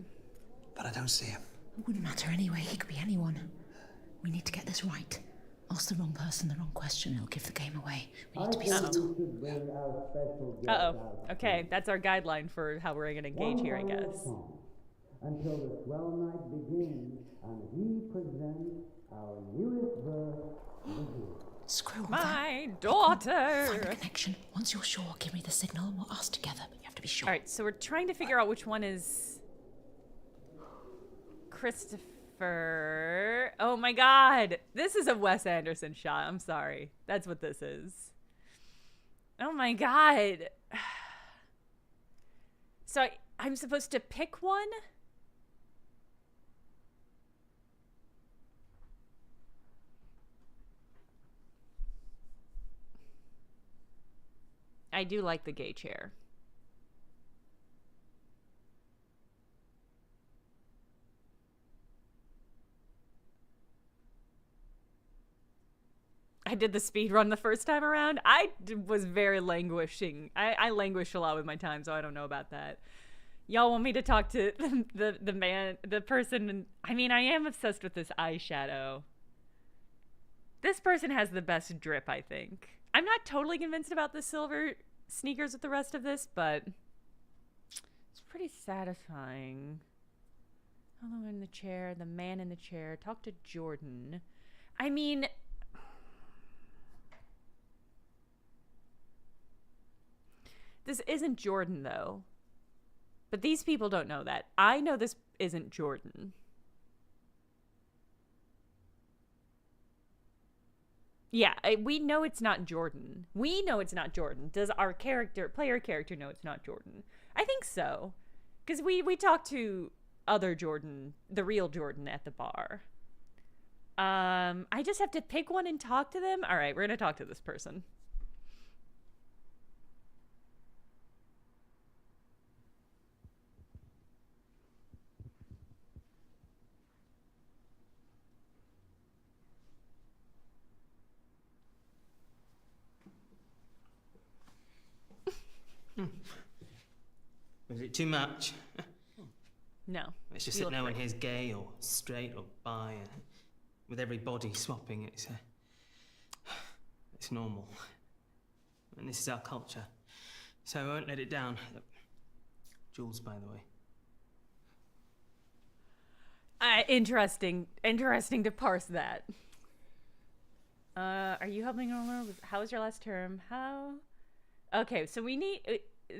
But I don't see him. It wouldn't matter anyway. He could be anyone. We need to get this right. Ask the wrong person the wrong question. It'll give the game away. We need to be subtle. Uh-oh. Okay, that's our guideline for how we're gonna engage here, I guess. Until the swell night begins, and we present our newest verse. Screw all My that. daughter! Find the connection. Once you're sure, give me the signal and we'll ask together, but you have to be sure. Alright, so we're trying to figure out which one is... for... Oh my god! This is a Wes Anderson shot. I'm sorry. That's what this is. Oh my god. So I'm supposed to pick one? I do like the gay chair. I did the speed run the first time around. Was very languishing. I languished a lot with my time, so I don't know about that. Y'all want me to talk to the person? I mean, I am obsessed with this eyeshadow. This person has the best drip, I think. I'm not totally convinced about the silver sneakers with the rest of this, but it's pretty satisfying. Hello in the chair, the man in the chair. Talk to Jordan. I mean... This isn't Jordan, though. But these people don't know that. I know this isn't Jordan. Yeah, we know it's not Jordan. We know it's not Jordan. Does our player character know it's not Jordan? I think so. Because we talked to other Jordan, the real Jordan at the bar. I just have to pick one and talk to them? All right, we're going to talk to this person. Was it too much? No. It's just that no one here's gay or straight or bi. With every body swapping, it's normal. And this is our culture. So I won't let it down. Jules, by the way. Interesting to parse that. Are you helping her? How was your last term? How? Okay, so we need...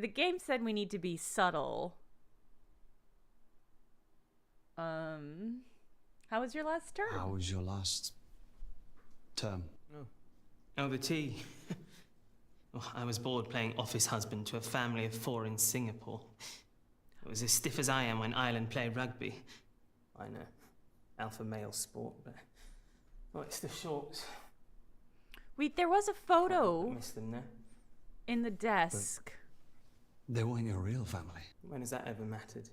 the game said we need to be subtle. How was your last term? How was your last term? Oh, the tea. Oh, I was bored playing office husband to a family of 4 in Singapore. It was as stiff as I am when Ireland play rugby. I know, alpha male sport, but it's the shorts. There was a photo. I missed them now. In the desk. But they weren't your real family. When has that ever mattered?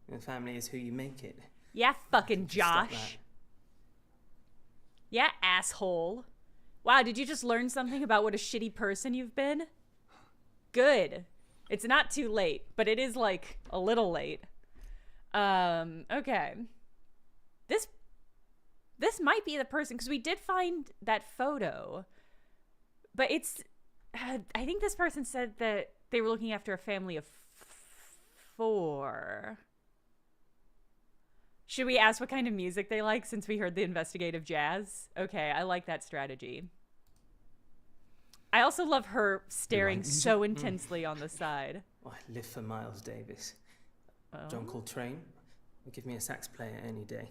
Your family is who you make it. Yeah, fucking Josh. Yeah, asshole. Wow, did you just learn something about what a shitty person you've been? Good. It's not too late, but it is, like, a little late. Okay. This might be the person, because we did find that photo. But it's... I think this person said that they were looking after a family of 4. Should we ask what kind of music they like since we heard the investigative jazz? Okay, I like that strategy. I also love her staring so intensely on the side. Oh, I live for Miles Davis. John Coltrane would give me a sax player any day.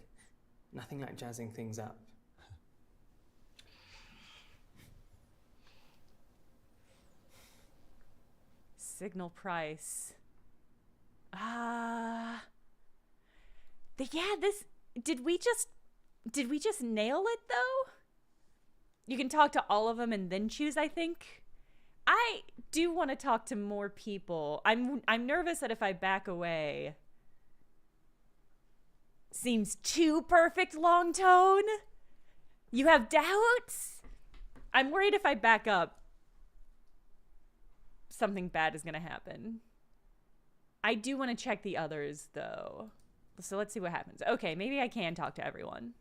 Nothing like jazzing things up. Signal Price. Did we just nail it though? You can talk to all of them and then choose, I think. I do want to talk to more people. I'm nervous that if I back away, seems too perfect long tone. You have doubts? I'm worried if I back up, something bad is going to happen. I do want to check the others, though. So let's see what happens. Okay, maybe I can talk to everyone.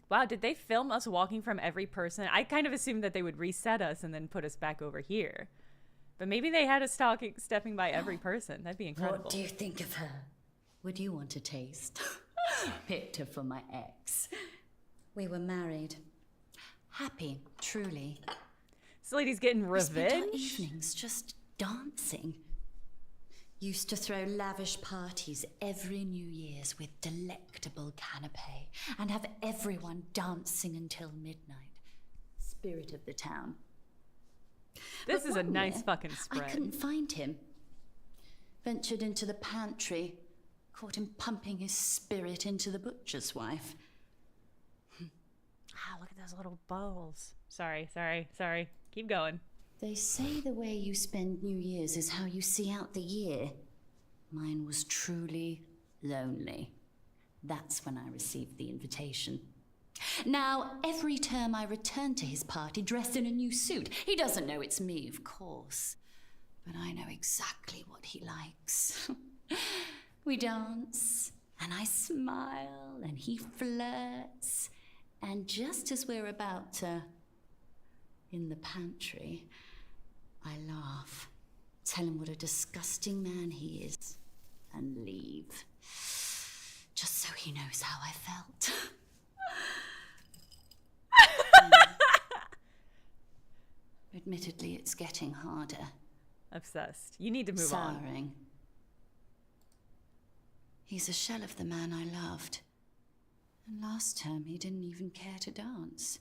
Wow, did they film us walking from every person? I kind of assumed that they would reset us and then put us back over here. But maybe they had us stepping by every person. That'd be incredible. What do you think of her? Would you want a taste? Picked her for my ex. We were married. Happy, truly. This lady's getting revenge. We spent our evenings just dancing. Used to throw lavish parties every New Year's with delectable canapé and have everyone dancing until midnight. Spirit of the town. This But is a one nice year, fucking I spread. couldn't find him. Ventured into the pantry, caught him pumping his spirit into the butcher's wife. Ah, look at those little balls. Sorry. Keep going. They say the way you spend New Year's is how you see out the year. Mine was truly lonely. That's when I received the invitation. Now, every term I return to his party dressed in a new suit. He doesn't know it's me, of course. But I know exactly what he likes. We dance, and I smile, and he flirts. And just as we're about to... in the pantry, I laugh, tell him what a disgusting man he is, and leave. Just so he knows how I felt. Admittedly, it's getting harder. Obsessed. You need to move on. Souring. He's a shell of the man I loved. And last term, he didn't even care to dance.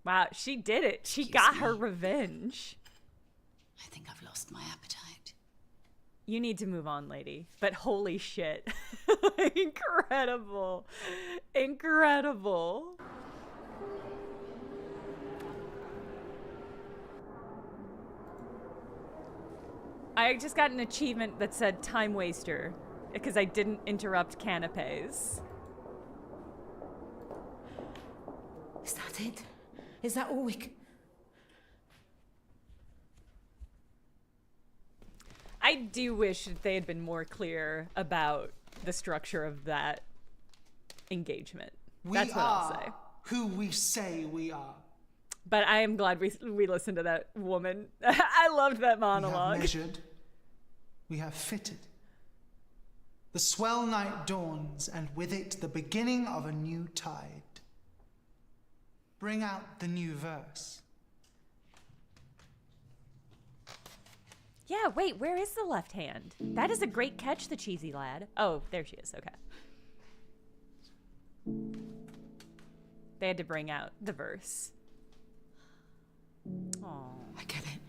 Wow, she did it. She got her revenge. I think I've lost my appetite. You need to move on, lady. But holy shit. Incredible. Incredible. I just got an achievement that said time waster because I didn't interrupt canapes. Is that it? Is that all we can... I do wish that they had been more clear about the structure of that engagement. That's what I'll say. Who we say we are. But I am glad we listened to that woman. I loved that monologue. We have measured. We have fitted. The swell night dawns, and with it the beginning of a new tide. Bring out the new verse. Yeah, wait, where is the left hand? That is a great catch, the cheesy lad. Oh, there she is, okay. They had to bring out the verse. Aww. I get it.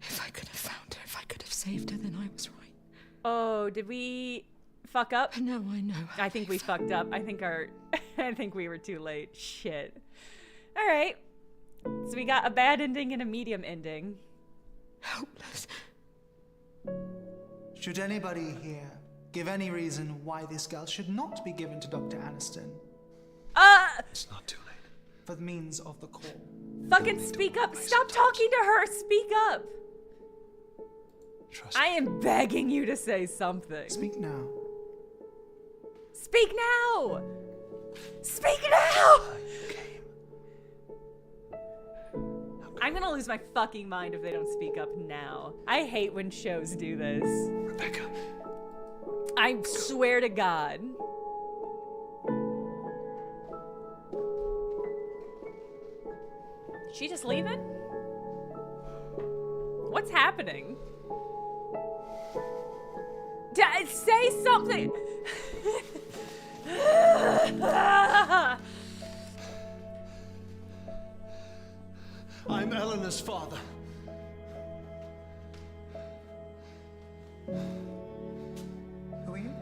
If I could have found her, if I could have saved her, then I was right. Oh, did we fuck up? No, I know. I think we fucked up. I think we were too late. Shit. All right. So we got a bad ending and a medium ending. Hopeless. Should anybody here give any reason why this girl should not be given to Dr. Aniston? It's not too late. For the means of the call. Fucking speak up. Stop talking to her. Speak up. Trust I am begging you to say something. Speak now. Speak now. Speak now. I'm gonna lose my fucking mind if they don't speak up now. I hate when shows do this. Rebecca. I swear to God. She just leaving? What's happening? Say something! I'm Eleanor's father. Who are you?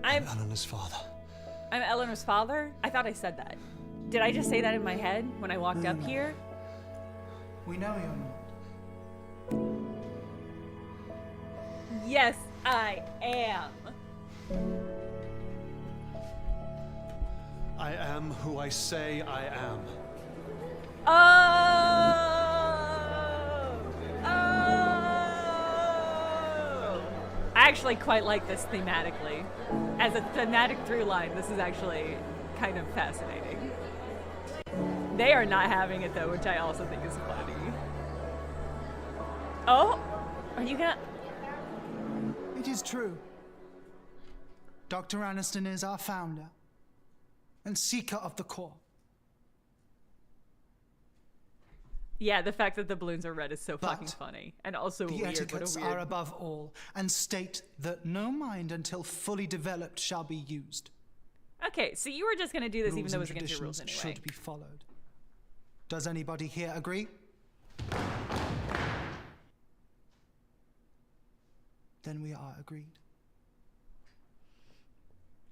I'm Eleanor's father. I'm Eleanor's father? I thought I said that. Did I just say that in my head when I walked up here? We know you're not. Yes, I am. I am who I say I am. Oh! I actually quite like this thematically. As a thematic through line, this is actually kind of fascinating. They are not having it though, which I also think is funny. Oh? Are you gonna... It is true. Dr. Aniston is our founder and seeker of the core. Yeah, the fact that the balloons are red is so fucking funny. And also the weird. What a etiquettes weird... are above all, and state that no mind until fully developed shall be used. Okay, so you were just going to do this even though it was against your rules Traditions anyway. should be followed. Does anybody here agree? Then we are agreed.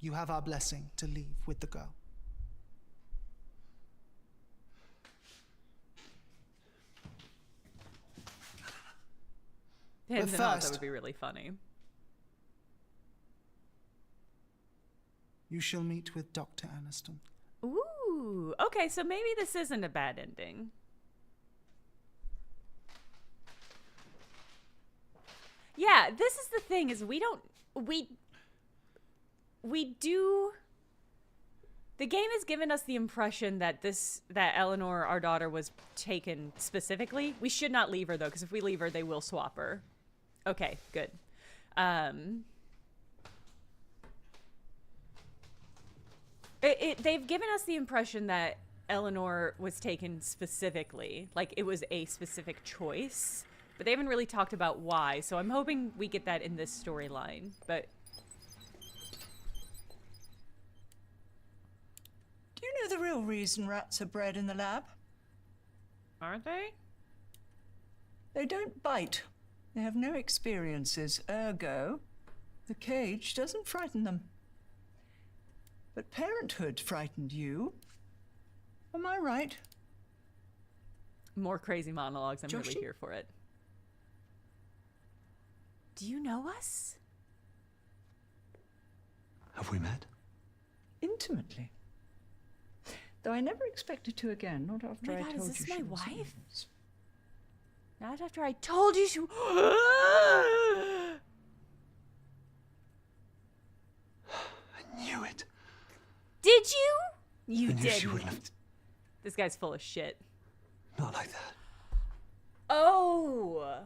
You have our blessing to leave with the girl. Pins But and Hot, that first- would be really funny. You shall meet with Dr. Aniston. Ooh, okay, so maybe this isn't a bad ending. Yeah, this is the thing, is we do... The game has given us the impression that that Eleanor, our daughter, was taken specifically. We should not leave her, though, because if we leave her, they will swap her. Okay, good. They've given us the impression that Eleanor was taken specifically, like it was a specific choice, but they haven't really talked about why, so I'm hoping we get that in this storyline, but... Do you know the real reason rats are bred in the lab? Aren't they? They don't bite. They have no experiences, ergo, the cage doesn't frighten them. But parenthood frightened you. Am I right? More crazy monologues. I'm really Joshi? here for it. Do you know us? Have we met? Intimately. Though I never expected to again, not after Oh my I God, told is you this she my was wife? yours. Not after I told you she... I knew it. Did you? You I knew she didn't. wouldn't have. This guy's full of shit. Not like that. Oh.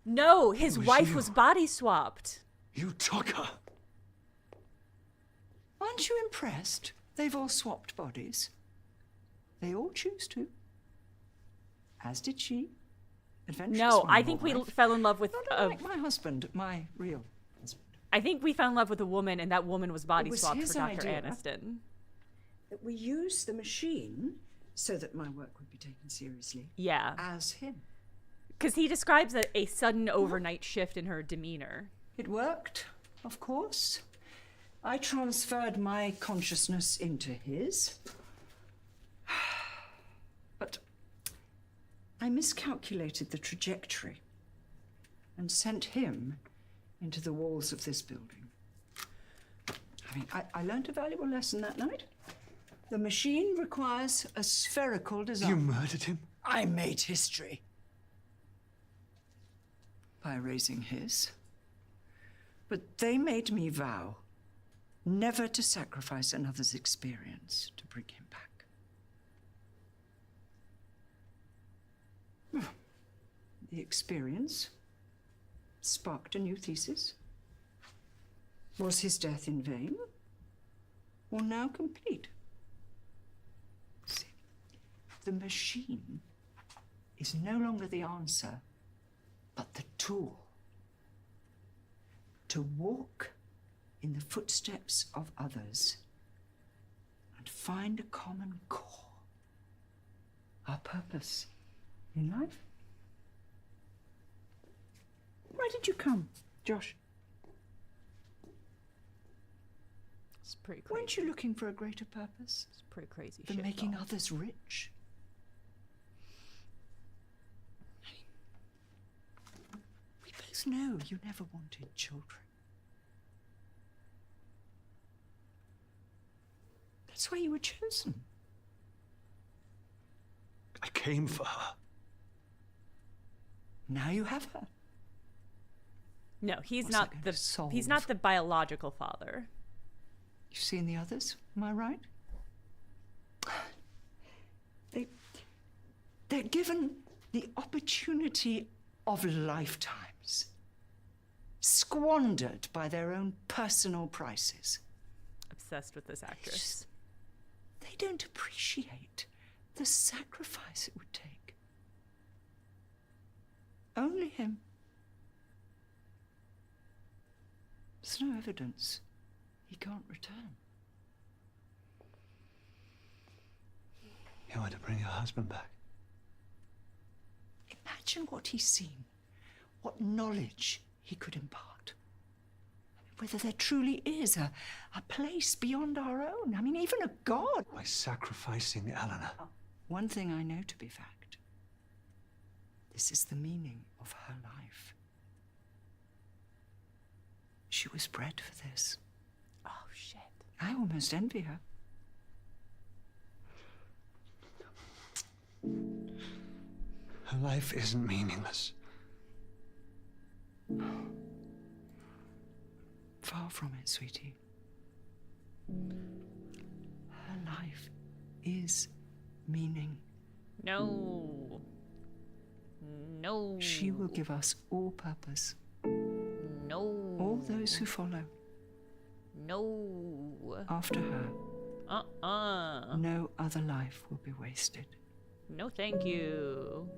No, his was wife you. was body swapped. You took her. Aren't you impressed? They've all swapped bodies. They all choose to. As did she. Adventurous No, one, I your think we wife. fell in love with... Not unlike my husband, my real husband. I think we fell in love with a woman, and that woman was body It was swapped his for Dr. idea. Aniston. That we use the machine so that my work would be taken seriously. Yeah. As him. Because he describes a sudden overnight shift in her demeanor. It worked, of course. I transferred my consciousness into his. But I miscalculated the trajectory and sent him into the walls of this building. I mean, I learned a valuable lesson that night. The machine requires a spherical design. You murdered him? I made history. By erasing his. But they made me vow never to sacrifice another's experience to bring him back. The experience sparked a new thesis. Was his death in vain? Or now complete? See, the machine is no longer the answer, but the tool. To walk in the footsteps of others and find a common core, our purpose in life. Why did you come, Josh? It's pretty crazy. Weren't you looking for a greater purpose? It's pretty crazy Than shit, making though. others rich? We both know you never wanted children. That's why you were chosen. I came for her. Now you have her. No, he's What's not that the going to solve? he's not the biological father. You've seen the others, am I right? They're given the opportunity of lifetimes, squandered by their own personal prices. Obsessed with this actress. They don't appreciate the sacrifice it would take evidence he can't return. You want to bring your husband back? Imagine what he's seen, what knowledge he could impart. Whether there truly is a place beyond our own. I mean, even a god. By sacrificing Eleanor. One thing I know to be fact. This is the meaning of her life. She was bred for this. Oh, shit. I almost envy her. Her life isn't meaningless. Far from it, sweetie. Her life is meaning. No. No. She will give us all purpose. No. All those who follow. No. After her. Uh-uh. No other life will be wasted. No, thank you.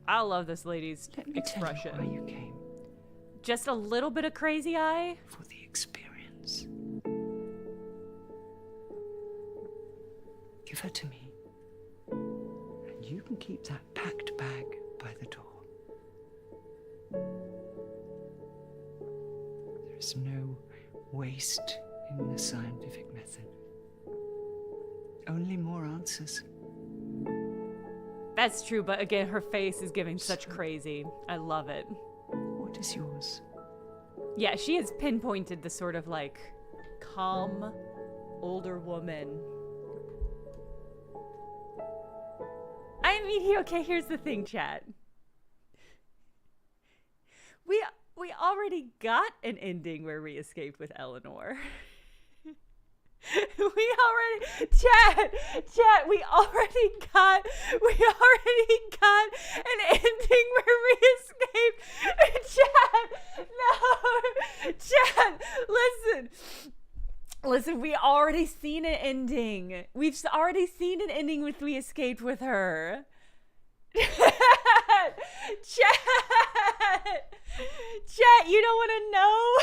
I love this lady's expression. Tell you why you came. Just a little bit of crazy eye. For the experience. Give her to me. And you can keep that packed bag by the door. There is no waste in the scientific method. Only more answers. That's true, but again, her face is giving such crazy. I love it. What is yours? Yeah, she has pinpointed the sort of like calm older woman. I mean, okay, here's the thing, chat. We already got an ending where we escaped with Eleanor. Chat, we already got an ending where we escaped. Chat, listen, we already seen an ending. We've already seen an ending with we escaped with her. Chat, you don't want to know?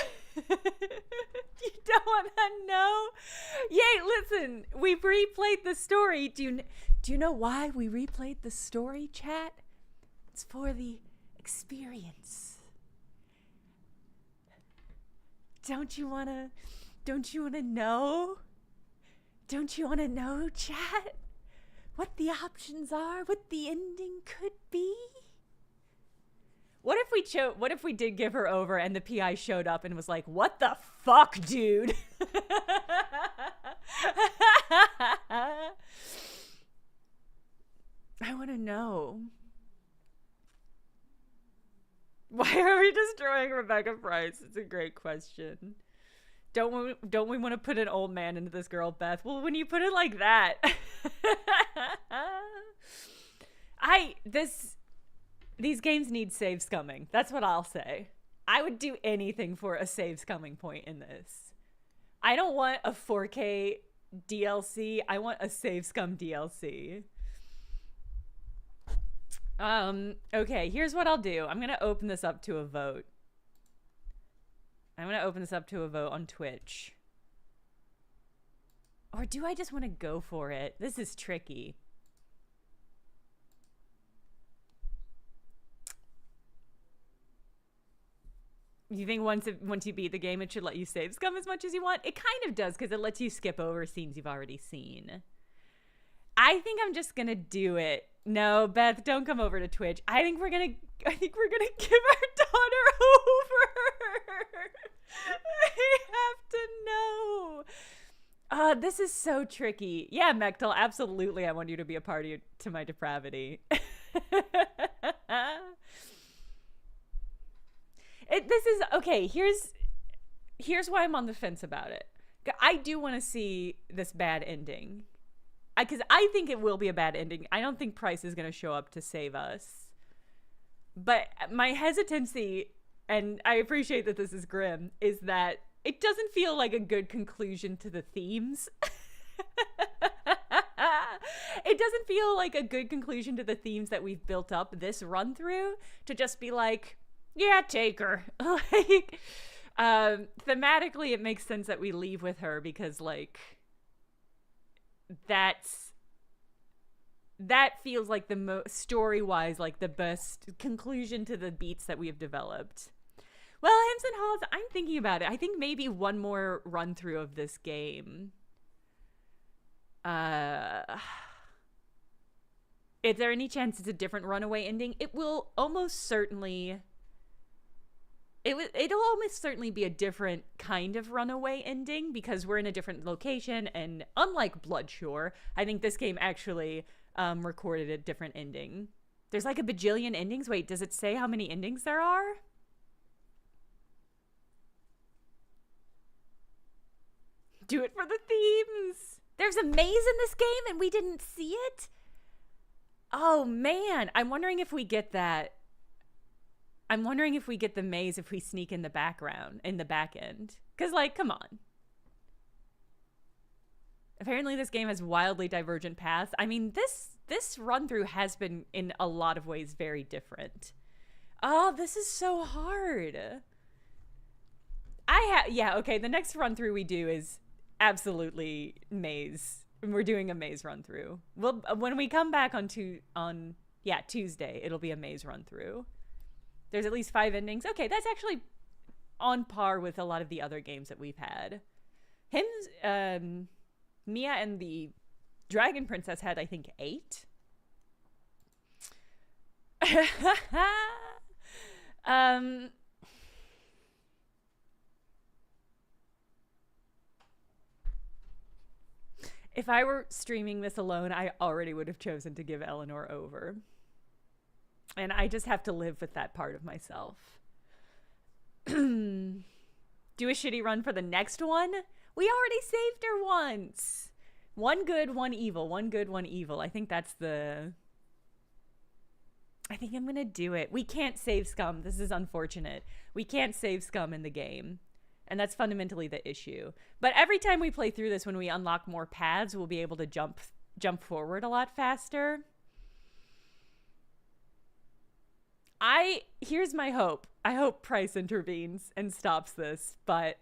You don't want to know? Yay, listen, we replayed the story. Do you know why we replayed the story, chat? It's for the experience. Don't you want to know? Don't you want to know, chat? What the options are? What the ending could be? What if we did give her over and the PI showed up and was like, "What the fuck, dude?" I want to know. Why are we destroying Rebecca Price? It's a great question. Don't we want to put an old man into this girl, Beth? Well, when you put it like that, these games need saves coming. That's what I'll say. I would do anything for a saves coming point in this. I don't want a 4K DLC. I want a save scum DLC. Okay, here's what I'll do. I'm gonna open this up to a vote. On Twitch. Or do I just want to go for it? This is tricky. You think once you beat the game, it should let you save scum as much as you want? It kind of does, because it lets you skip over scenes you've already seen. I think I'm just gonna do it. No, Beth, don't come over to Twitch. I think we're gonna give our daughter over. I have to know. This is so tricky. Yeah, Mechtel, absolutely. I want you to be a party to my depravity. This is okay. Here's why I'm on the fence about it. I do want to see this bad ending, because I think it will be a bad ending. I don't think Price is going to show up to save us. But my hesitancy, and I appreciate that this is grim, is that it doesn't feel like a good conclusion to the themes. It doesn't feel like a good conclusion to the themes that we've built up this run through, to just be like, yeah, take her. Like, Thematically, it makes sense that we leave with her because, like, that feels like the story-wise, like, the best conclusion to the beats that we have developed. Well, Hims and Haws, I'm thinking about it. I think maybe one more run-through of this game. Is there any chance it's a different runaway ending? It will almost certainly... It'll almost certainly be a different kind of runaway ending because we're in a different location, and unlike Bloodshore, I think this game actually recorded a different ending. There's like a bajillion endings. Wait, does it say how many endings there are? Do it for the themes. There's a maze in this game and we didn't see it? Oh man, I'm wondering if we get that. I'm wondering if we get the maze if we sneak in the background, in the back end. Because, like, come on. Apparently this game has wildly divergent paths. I mean, this run-through has been, in a lot of ways, very different. Oh, this is so hard. Yeah, okay, the next run-through we do is absolutely maze. We're doing a maze run-through. When we come back on Tuesday, it'll be a maze run-through. There's at least 5 endings. Okay, that's actually on par with a lot of the other games that we've had. Mia and the Dragon Princess had, I think, 8. If I were streaming this alone, I already would have chosen to give Eleanor over. And I just have to live with that part of myself. Do a shitty run for the next one? We already saved her once. One good, one evil. One good, one evil. I think that's the... I think I'm gonna do it. We can't save Scum. This is unfortunate. We can't save Scum in the game. And that's fundamentally the issue. But every time we play through this, when we unlock more paths, we'll be able to jump forward a lot faster. Here's my hope. I hope Price intervenes and stops this, but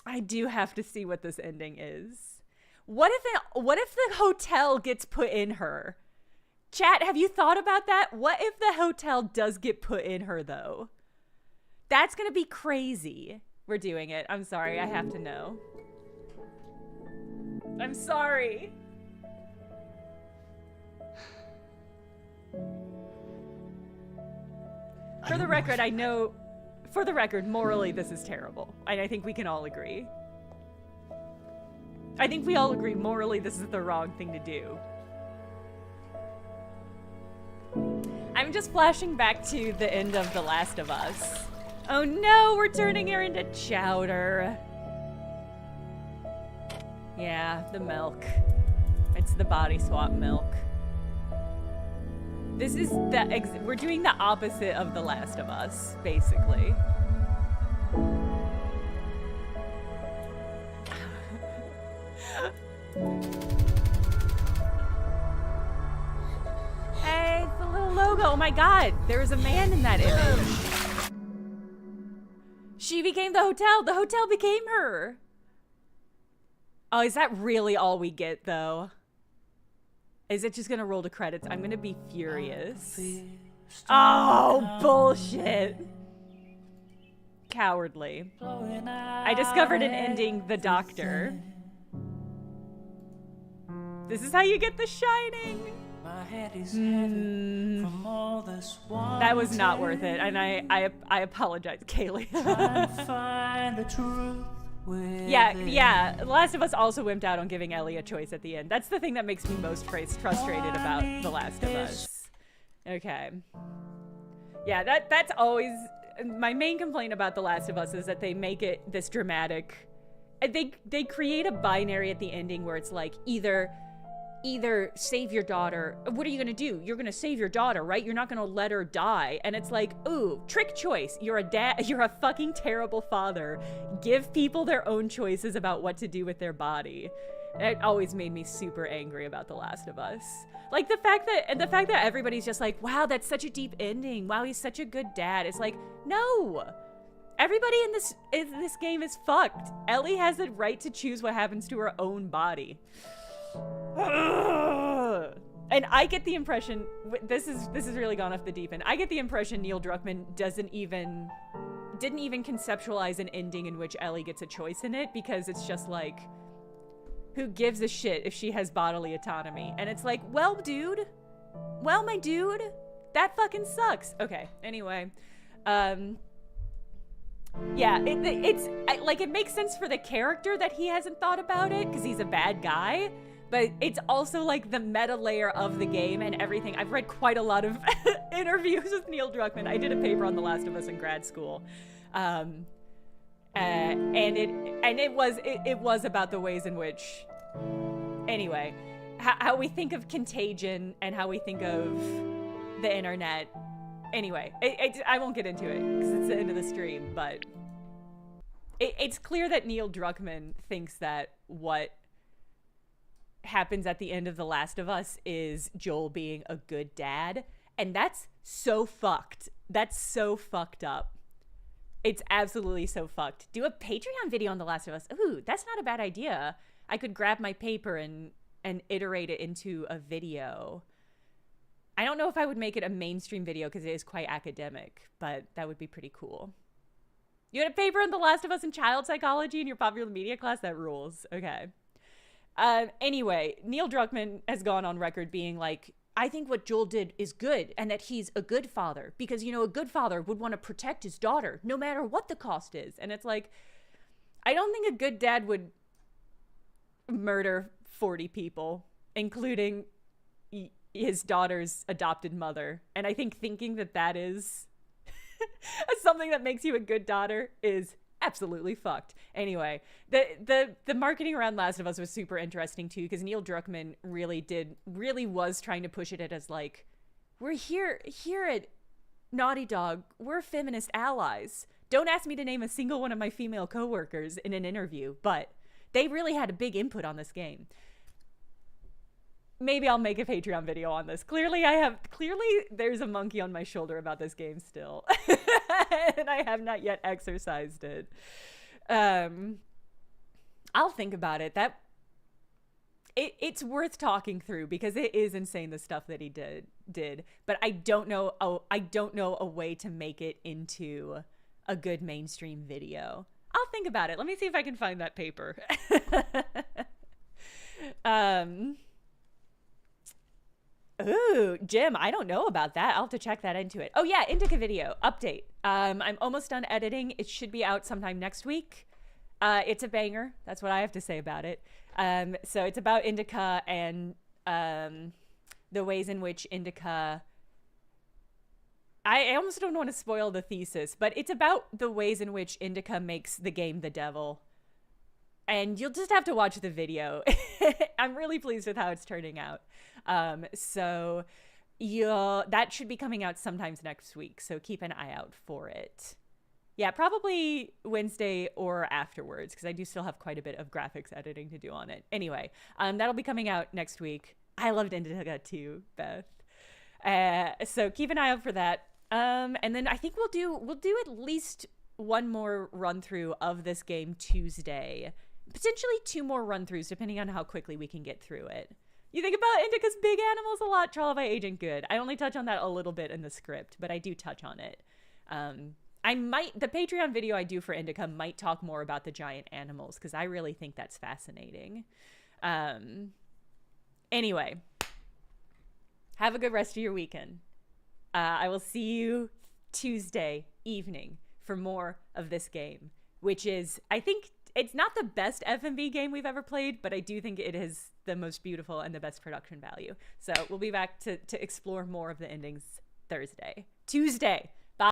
I do have to see what this ending is. What if the hotel gets put in her? Chat, have you thought about that? What if the hotel does get put in her, though? That's gonna be crazy. We're doing it. I'm sorry. I have to know. I'm sorry. For the record, I know... For the record, morally, this is terrible. And I think we can all agree. I think we all agree morally this is the wrong thing to do. I'm just flashing back to the end of The Last of Us. Oh no, we're turning her into chowder. Yeah, the milk. It's the body swap milk. This is we're doing the opposite of The Last of Us, basically. Hey, it's the little logo. Oh my god, there was a man in that image. She became the hotel. The hotel became her. Oh, is that really all we get, though? Is it just gonna roll to credits? I'm gonna be furious. Oh, bullshit. Cowardly. I discovered an ending, The Doctor. This is how you get The Shining. That was not worth it, and I apologize, Kaylee. Yeah. Last of Us also wimped out on giving Ellie a choice at the end. That's the thing that makes me most frustrated about The Last of Us. Okay. Yeah, that's always my main complaint about The Last of Us is that they make it this dramatic. They create a binary at the ending where it's like either save your daughter. What are you gonna do? You're gonna save your daughter, right? You're not gonna let her die. And it's like, ooh, trick choice. You're a fucking terrible father. Give people their own choices about what to do with their body. It always made me super angry about The Last of Us. Like the fact that everybody's just like, wow, that's such a deep ending. Wow, he's such a good dad. It's like, no. Everybody in this game is fucked. Ellie has the right to choose what happens to her own body. And I get the impression, this is really gone off the deep end. I get the impression Neil Druckmann didn't even conceptualize an ending in which Ellie gets a choice in it, because it's just like, who gives a shit if she has bodily autonomy? And it's like, well, dude, my dude, that fucking sucks. Okay, anyway, yeah, it makes sense for the character that he hasn't thought about it, because he's a bad guy, but it's also like the meta layer of the game and everything. I've read quite a lot of interviews with Neil Druckmann. I did a paper on The Last of Us in grad school. And it was about the ways in which, anyway, how we think of contagion and how we think of the internet. Anyway, I won't get into it because it's the end of the stream, but it's clear that Neil Druckmann thinks that what happens at the end of The Last of Us is Joel being a good dad, and that's so fucked. That's so fucked up. It's absolutely so fucked. Do a Patreon video on The Last of Us. Ooh, that's not a bad idea. I could grab my paper and iterate it into a video. I don't know if I would make it a mainstream video because it is quite academic, but that would be pretty cool. You had a paper on The Last of Us in child psychology in your popular media class? That rules. Okay. Anyway, Neil Druckmann has gone on record being like, I think what Joel did is good, and that he's a good father, because, you know, a good father would want to protect his daughter no matter what the cost is. And it's like, I don't think a good dad would murder 40 people, including his daughter's adopted mother. And I think thinking that is something that makes you a good daughter is absolutely fucked. Anyway, the marketing around Last of Us was super interesting too, because Neil Druckmann really was trying to push it as like, we're here at Naughty Dog, we're feminist allies. Don't ask me to name a single one of my female coworkers in an interview, but they really had a big input on this game. Maybe I'll make a Patreon video on this. Clearly there's a monkey on my shoulder about this game still. And I have not yet exercised it. I'll think about it. It's worth talking through because it is insane the stuff that he did. But I don't know a way to make it into a good mainstream video. I'll think about it. Let me see if I can find that paper. Ooh, Jim, I don't know about that. I'll have to check that into it. Oh yeah, Indica video update. I'm almost done editing. It should be out sometime next week. It's a banger. That's what I have to say about it. So it's about Indica and the ways in which Indica... I almost don't want to spoil the thesis, but it's about the ways in which Indica makes the game the devil. And you'll just have to watch the video. I'm really pleased with how it's turning out. So that should be coming out sometimes next week. So keep an eye out for it. Yeah, probably Wednesday or afterwards, because I do still have quite a bit of graphics editing to do on it. Anyway, that'll be coming out next week. I loved Indica too, Beth. So keep an eye out for that. And then I think we'll do at least one more run through of this game Tuesday. Potentially 2 more run-throughs, depending on how quickly we can get through it. You think about Indica's big animals a lot, Trial by Agent Good. I only touch on that a little bit in the script, but I do touch on it. The Patreon video I do for Indica might talk more about the giant animals, because I really think that's fascinating. Anyway, have a good rest of your weekend. I will see you Tuesday evening for more of this game, which is, I think, it's not the best FMV game we've ever played, but I do think it is the most beautiful and the best production value. So we'll be back to explore more of the endings Tuesday.